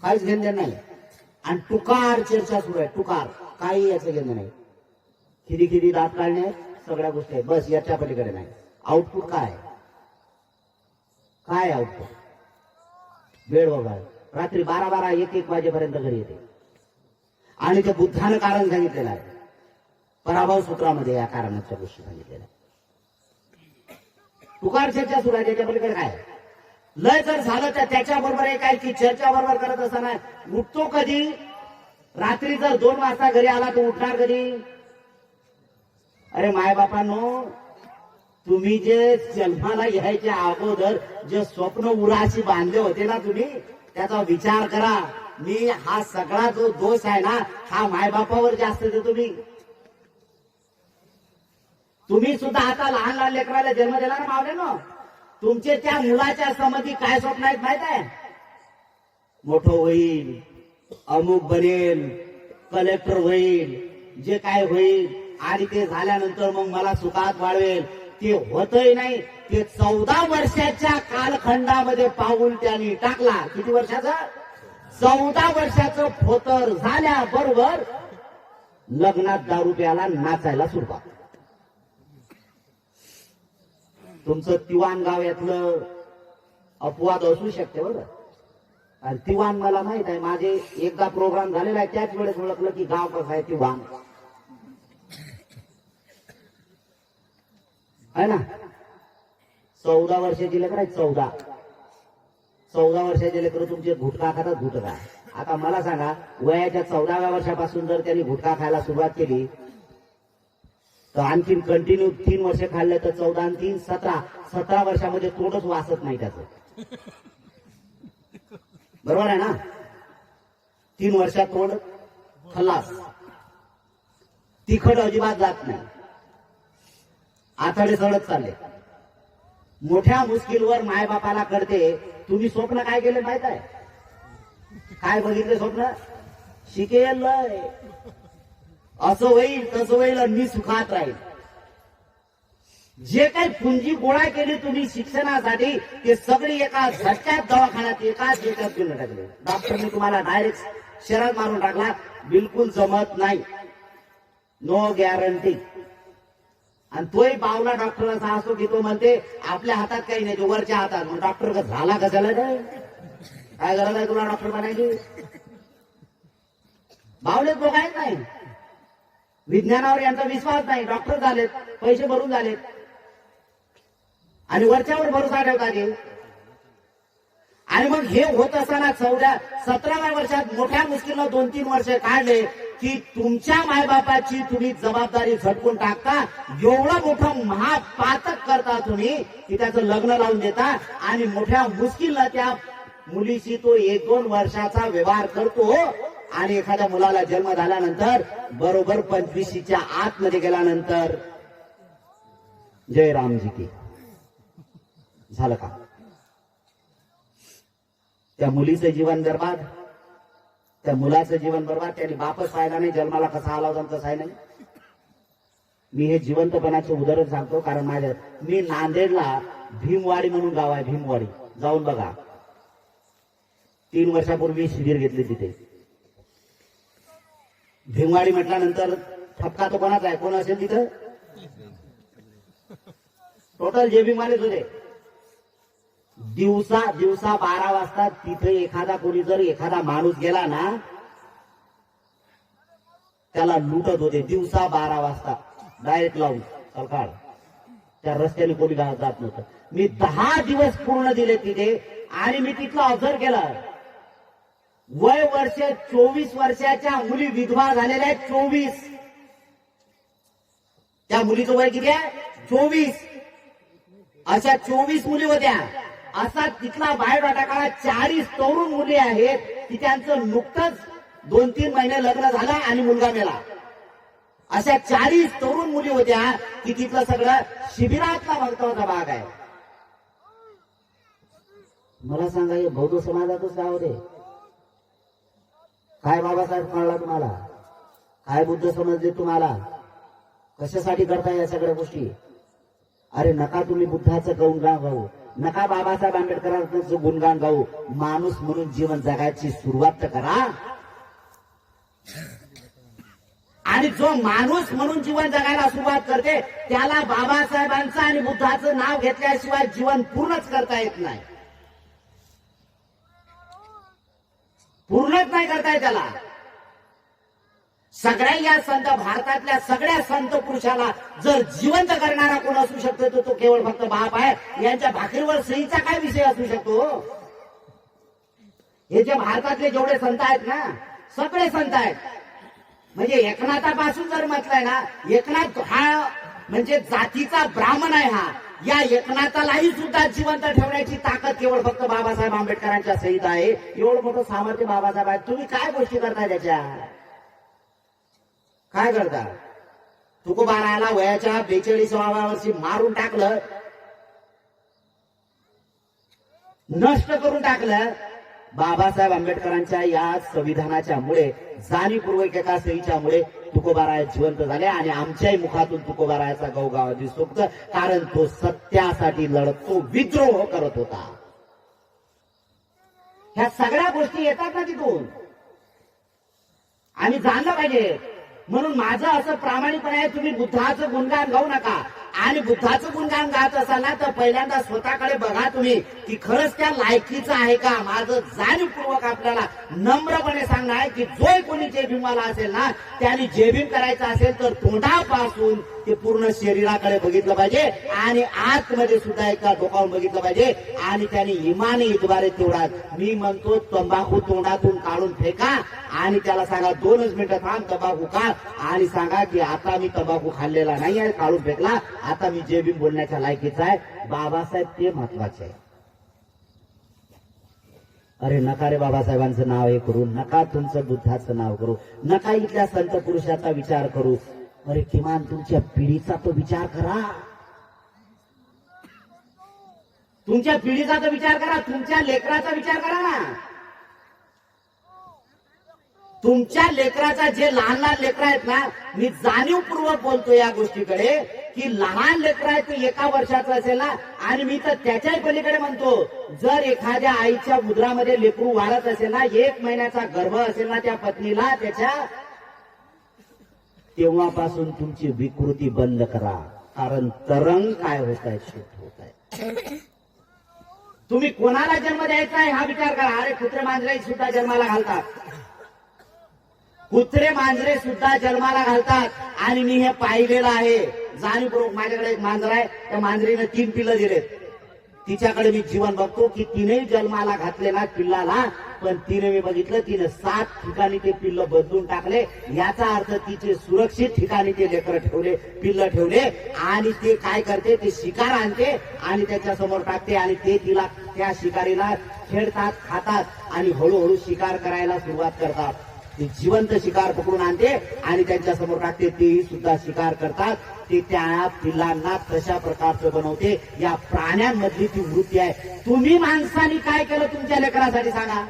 काहीच घेणं नाही. आणि टुकार चर्चा सुरू आहे. टुकार काही याचं घेणं नाही. खिदी खिदी दात काढणे सगळ्या गोष्टी आहेत, बस याच्या पलीकडे नाही. आउटपुट काय काय आउटपुट? वेळ बघा, रात्री 12-12, 1-1 वाजेपर्यंत घरी येते. आणि ते बुद्धानं कारण सांगितलेलं आहे. पराभव सूत्रामध्ये या कारणाच्या गोष्टी सांगितलेल्या. टुकार चर्चा सुरू आहे, त्याच्या पलीकडे काय? लय जर झालं तर त्याच्याबरोबर एक आहे की चर्चा बरोबर करत असताना उठतो कधी? रात्री जर 2 वाजता घरी आला तर उठणार कधी? अरे मायबापांनो, तुम्ही जे जन्माला यायच्या अगोदर जे स्वप्न उराशी बांधले होते ना तुम्ही, त्याचा विचार करा. मी हा सगळा जो दोष आहे ना, हा मायबापावर जास्त देतो. तुम्ही सुद्धा आता लहान लहान लेकराला जन्म दिला ना मावल्यानो, तुमचे त्या मुलाच्या समधी काय स्वप्न आहेत माहित आहे? मोठं होईल, अमुक बनेल, कलेक्टर होईल, जे काय होईल, आणि ते झाल्यानंतर मग मला सुखात वाढवेल. ते होतही नाही. ते 14 वर्षाच्या कालखंडामध्ये पाऊल त्यांनी टाकला. किती वर्षाचा? 14 वर्षाचं फोतर झाल्याबरोबर लग्नात दारू प्यायला, नाचायला सुरुवात. तुमचं तिवान गाव यातलं अपवाद असू शकते बरं. आणि तिवान मला माहित आहे, माझे एकदा प्रोग्राम झालेला आहे, त्याच वेळेस ओळखलं की गाव कसं आहे तिवान आहे ना. 14 वर्षाची लेकर आहे. 14 वर्षाचे लेकर तुमचे गुटखा खातात. गुटखा आता मला सांगा, वयाच्या 14व्या वर्षापासून जर त्यांनी गुटखा खायला सुरुवात केली तर आणखीन कंटिन्यू 3 वर्ष खाल्ले तर 14 आणि 3 17 वर्षामध्ये तोंडच वासत नाही त्याचं. बरोबर आहे ना? 3 वर्षात तोंड खल्लास. तिखट अजिबात जात नाही. आथाडे सडत चालले. मोठ्या मुश्किलवर मायबापाला कळते. तुम्ही स्वप्न काय केले माहित आहे? काय बघितले स्वप्न? शिकेल, असं होईल तसं होईल आणि मी सुखात राहील. जे काही पुंजी गोळा केली तुम्ही शिक्षणासाठी, ते सगळी एका झटक्यात दवाखान्यात एकाच दिवसात घेऊन टाकले. डॉक्टरने तुम्हाला डायरेक्ट शरद मारून टाकला. बिलकुल जमत नाही, नो गॅरंटी. आणि तोही बावला डॉक्टर असा असतो की तो म्हणते आपल्या हातात काही नाही, तो वरच्या हातात. मग डॉक्टर झाला कशाला? काय गरज आहे तुला डॉक्टर बनायची? बावलेत लोक आहेत नाही. विज्ञानावर यांचा विश्वास नाही. डॉक्टर झालेत, पैसे भरून झालेत, आणि वरच्यावर भरोसा ठेवतात. आणि मग हे होत असताना 17व्या वर्षात मोठ्या मुश्किलनं 2-3 वर्ष काढले की तुमच्या मायबापाची तुम्ही जबाबदारी झटकून टाकता. एवढं मोठं महापातक करता तुम्ही की त्याचं लग्न लावून देता. आणि मोठ्या मुश्किलनं त्या मुलीशी तो 1-2 वर्षाचा व्यवहार करतो. आणि एखाद्या मुलाला जन्म झाल्यानंतर बरोबर 25च्या आतमध्ये गेल्यानंतर जय रामजी की झालं का? त्या मुलीचं जीवन बर्बाद, त्या मुलाचं जीवन बर्बाद. त्याने बापच पाहिला नाही, जन्माला कसा आला होता कसं आहे नाही. मी हे जिवंतपणाचं उदाहरण सांगतो कारण मी नांदेडला भीमवाडी म्हणून गाव आहे, भीमवाडी जाऊन बघा. 3 वर्षापूर्वी शिबिर घेतली तिथे. भीमवाडी म्हटल्यानंतर ठपका तो कोणाचा आहे? कोण असेल तिथं? टोटल जे भीमवालेच होते. दिवसा 12 वाजता तिथे एखादा कोणी जर एखादा माणूस गेला ना, त्याला लुटत होते. दिवसा 12 वाजता डायरेक्ट लावून सकाळ. त्या रस्त्याने कोणी जात नव्हतं. मी 10 दिवस पूर्ण दिले तिथे. आणि मी तिथलं ऑब्झर्व केलं. वय वर्ष 24 वर्षाच्या मुली विधवा झालेल्या आहेत. 24. त्या मुलीचं वय किती आहे? 24. अशा 24 मुली होत्या. असा तिथला बायोडाटा काढा. 40 तरुण मुली आहेत की त्यांचं नुकतंच 2-3 महिने लग्न झालं आणि मुलगा मेला. अशा 40 तरुण मुली होत्या की तिथलं सगळं शिबिरातला महत्वाचा भाग आहे. मला सांगा, हे बौद्ध समाजातच गाव रे. काय बाबासाहेब कळला तुम्हाला? काय बुद्ध समजले तुम्हाला? कशासाठी करताय या सगळ्या गोष्टी? अरे नका तुम्ही बुद्धाचं गुणगान गाऊ, नका बाबासाहेब आंबेडकरांचं गुणगान गाऊ. माणूस म्हणून जीवन जगायची सुरुवात तर करा. आणि जो माणूस म्हणून जीवन जगायला सुरुवात करते त्याला बाबासाहेबांचं आणि बुद्धाचं नाव घेतल्याशिवाय जीवन पूर्णच करता येत नाही. पूर्णच नाही करता येत त्याला. सगळ्या या संत, भारतातल्या सगळ्या संत पुरुषाला जर जिवंत करणारा कोण असू शकतो तर तो केवळ फक्त बाप आहे. यांच्या भाकरीवर सहीचा काय विषय असू शकतो? हे जे भारतातले जेवढे संत आहेत ना, सगळे संत आहेत. म्हणजे एकनाथापासून जर म्हटलंय ना, एकनाथ हा म्हणजे जातीचा ब्राह्मण आहे. हा या एकनाथालाही सुद्धा जिवंत ठेवण्याची ताकद केवळ फक्त बाबासाहेब आंबेडकरांच्या सहित आहे. एवढं मोठं सामर्थ्य बाबासाहेब आहे. तुम्ही काय गोष्टी करताय त्याच्या? काय करता? तुकोबाराला वयाच्या 42व्या वर्षी मारून टाकलं, नष्ट करून टाकलं. बाबासाहेब आंबेडकरांच्या या संविधानाच्या मुळे, जाणीवपूर्वक एका सहीच्या मुळे तुकोबाराय जिवंत झाले. आणि आमच्याही मुखातून तुकोबारायाचा गवगावा दिसतो, कारण तो सत्यासाठी लढत, तो विद्रोह करत होता. ह्या सगळ्या गोष्टी येतात ना तिथून, आम्ही जाणलं पाहिजे. म्हणून माझं असं प्रामाणिकपणे आहे, तुम्ही बुद्धाचं गुणगान गाऊ नका. आणि बुद्धाचं गुणगान गात असाल ना तर पहिल्यांदा स्वतःकडे बघा तुम्ही की खरंच त्या लायकीचं आहे का. माझं जाणीवपूर्वक आपल्याला नम्रपणे सांगणं आहे की जो कोणी जे भीमाला असेल ना, त्याने जे भीम करायचं असेल तर तोंडापासून ते पूर्ण शरीराकडे बघितलं पाहिजे आणि आतमध्ये सुद्धा एका डोकावून बघितलं पाहिजे. आणि त्याने इमानी इतबारे तेवढा. मी म्हणतो तंबाखू तोंडातून काढून फेका आणि त्याला सांगा 2च मिनिटं थांब, तंबाखू काढ आणि सांगा की आता मी तंबाखू खाल्लेला नाही आहे, काढून फेकला, आता मी जे भीम बोलण्याच्या लायकीचा आहे. बाबासाहेब ते महत्वाचे आहे. अरे नका रे बाबासाहेबांचं नाव हे करू नका, तुमचं बुद्धाचं नाव करू नका, इथल्या संत पुरुषाचा विचार करू. अरे किमान तुमच्या पिढीचा तो विचार करा. तुमच्या पिढीचा तो विचार करा. तुमच्या लेकराचा विचार करा ना. तुमच्या लेकराचा, जे लहान लहान लेकर आहेत ना, मी जाणीवपूर्वक बोलतो या गोष्टीकडे की लहान लेकर आहे ते 1 वर्षाचं असेल ना, आणि मी तर त्याच्याही पलीकडे म्हणतो, जर एखाद्या आईच्या उदरामध्ये लेकरू वाढत असेल ना, 1 महिन्याचा गर्भ असेल ना त्या पत्नीला त्याच्या, तेव्हापासून तुमची विकृती बंद करा. कारण तरंग काय होत आहे, शुद्ध होत आहे. तुम्ही कोणाला जन्म द्यायचा आहे हा विचार करा. अरे कुत्रे मांजरे सुद्धा जन्माला घालतात, कुत्रे मांजरे सुद्धा जन्माला घालतात. आणि मी हे पाहिलेलं आहे जाणीवपूर्वक. माझ्याकडे एक मांजर आहे, त्या मांजरीने 3 पिल्लं दिलेत. तिच्याकडे मी जीवन बघतो की तिने जन्माला घातले ना पिल्लाला, पण तिने मी बघितलं तिने 7 ठिकाणी ते पिल्ल बदलून टाकले. याचा अर्थ तिचे सुरक्षित ठिकाणी ते लेकर ठेवले, पिल्ल ठेवले. आणि ते काय करते, ते शिकार आणते आणि त्याच्या समोर टाकते आणि ते तिला, त्या शिकारीला खेळतात, खातात आणि हळूहळू शिकार करायला सुरुवात करतात. ते जिवंत शिकार पकडून आणते आणि त्यांच्या समोर टाकते, तेही सुद्धा शिकार करतात. ते त्या पिल्लांना तशा प्रकारचं बनवते. या प्राण्यांमधली ती वृत्ती आहे. तुम्ही माणसांनी काय केलं तुमच्या लेकरांसाठी सांगा?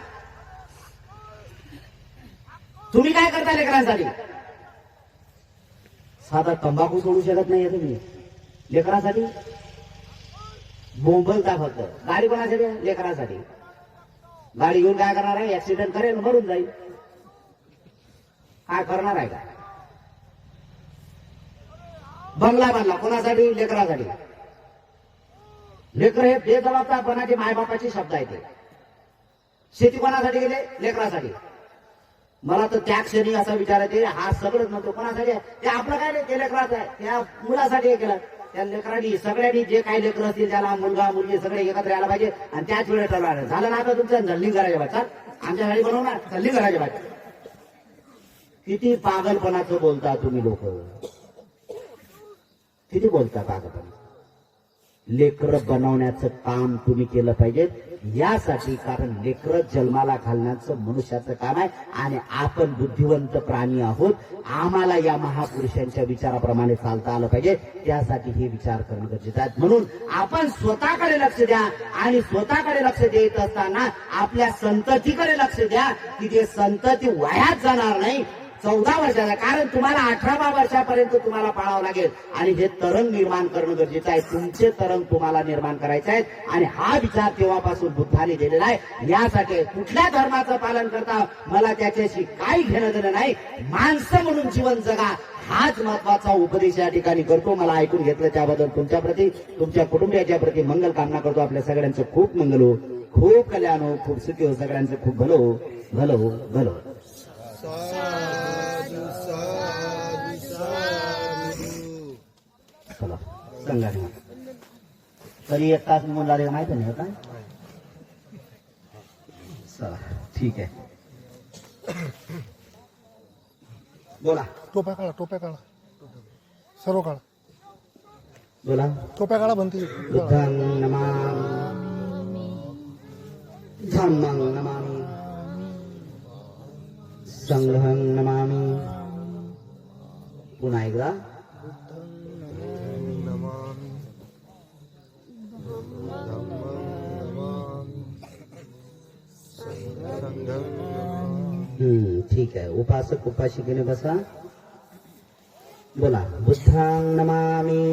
तुम्ही काय करता लेकरांसाठी? साधा तंबाखू सोडू शकत नाहीये तुम्ही लेकरांसाठी, बोंबलता फक्त. गाडी कोणासाठी? लेकरांसाठी. गाडी घेऊन काय करणार आहे? ऍक्सिडेंट करेल, मरून जाईल. काय करणार आहे का? बंगला बांधला कोणासाठी? लेकरासाठी. लेकर हे बेजबाबदारपणाचे मायबापाचे शब्द आहेत. शेती कोणासाठी गेले? लेकरासाठी. मला तर त्या क्षणी असा विचार येते, हा सगळंच म्हणतो कोणासाठी आहे? ते आपलं काय नाही, ते लेकराचं आहे, त्या मुलासाठी हे केलं. त्या लेकरांनी, सगळ्यांनी जे काही लेकर असतील त्याला मुलगा मुलगी सगळे एकत्र यायला पाहिजे आणि त्याच वेळेस ठरवणार. झालं ना आता तुमचं झल्ली करायच्या बाबा, आमच्या गाडी बनवणार झल्ली करायच्या बाबा. किती पागलपणाचं बोलता तुम्ही लोक, किती बोलता पागलपणा. लेकरं बनवण्याचं काम तुम्ही केलं पाहिजे यासाठी, कारण लेकरं जन्माला घालण्याचं मनुष्याचं काम आहे आणि आपण बुद्धिवंत प्राणी आहोत. आम्हाला या महापुरुषांच्या विचाराप्रमाणे चालता आलं पाहिजे. त्यासाठी हे विचार करणं गरजेचं आहे. म्हणून आपण स्वतःकडे लक्ष द्या आणि स्वतःकडे लक्ष देत असताना आपल्या संततीकडे लक्ष द्या की ते संतती वायात जाणार नाही. 14 वर्षाचा, कारण तुम्हाला 18व्या वर्षापर्यंत तुम्हाला पाळावं लागेल आणि हे तरंग निर्माण करणं गरजेचं आहे. तुमचे तरंग तुम्हाला निर्माण करायचे आहेत आणि हा विचार तेव्हापासून बुद्धाने दिलेला आहे. यासाठी कुठल्या धर्माचं पालन करता मला त्याच्याशी काही घेणं देणं नाही. माणसं म्हणून जीवन जगा हाच महत्वाचा उपदेश या ठिकाणी करतो. मला ऐकून घेतलं त्याबद्दल तुमच्या प्रती, तुमच्या कुटुंबियाच्या प्रती मंगल कामना करतो. आपल्या सगळ्यांचं खूप मंगल हो, खूप कल्याण हो, खूप सुखी हो, सगळ्यांचं खूप भलं हो, भलं हो, भलं हो. चला संघाने तरी एक तास निघून लागले माहिती नाही होता. चला ठीक आहे, बोला. टोप्या काढा सर्व काढा, बोला. टोप्या काढा बनते. बुद्धं नमामि, धम्मं नमामि, संघं नमामि. पुन्हा एकदा. ठीक आहे. उपासक उपासिकेने बसा. बोला. बुद्धं नमामि,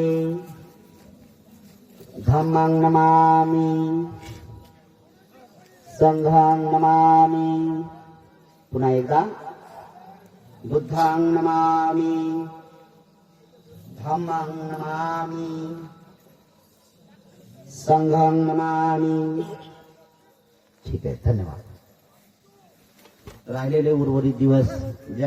धम्मं नमामि, संघं नमामि. पुन्हा एकदा. बुद्धं नमामि, धम्मं नमामि, संघं नमामि. ठीक आहे, धन्यवाद. राहिलेले उर्वरित दिवस जे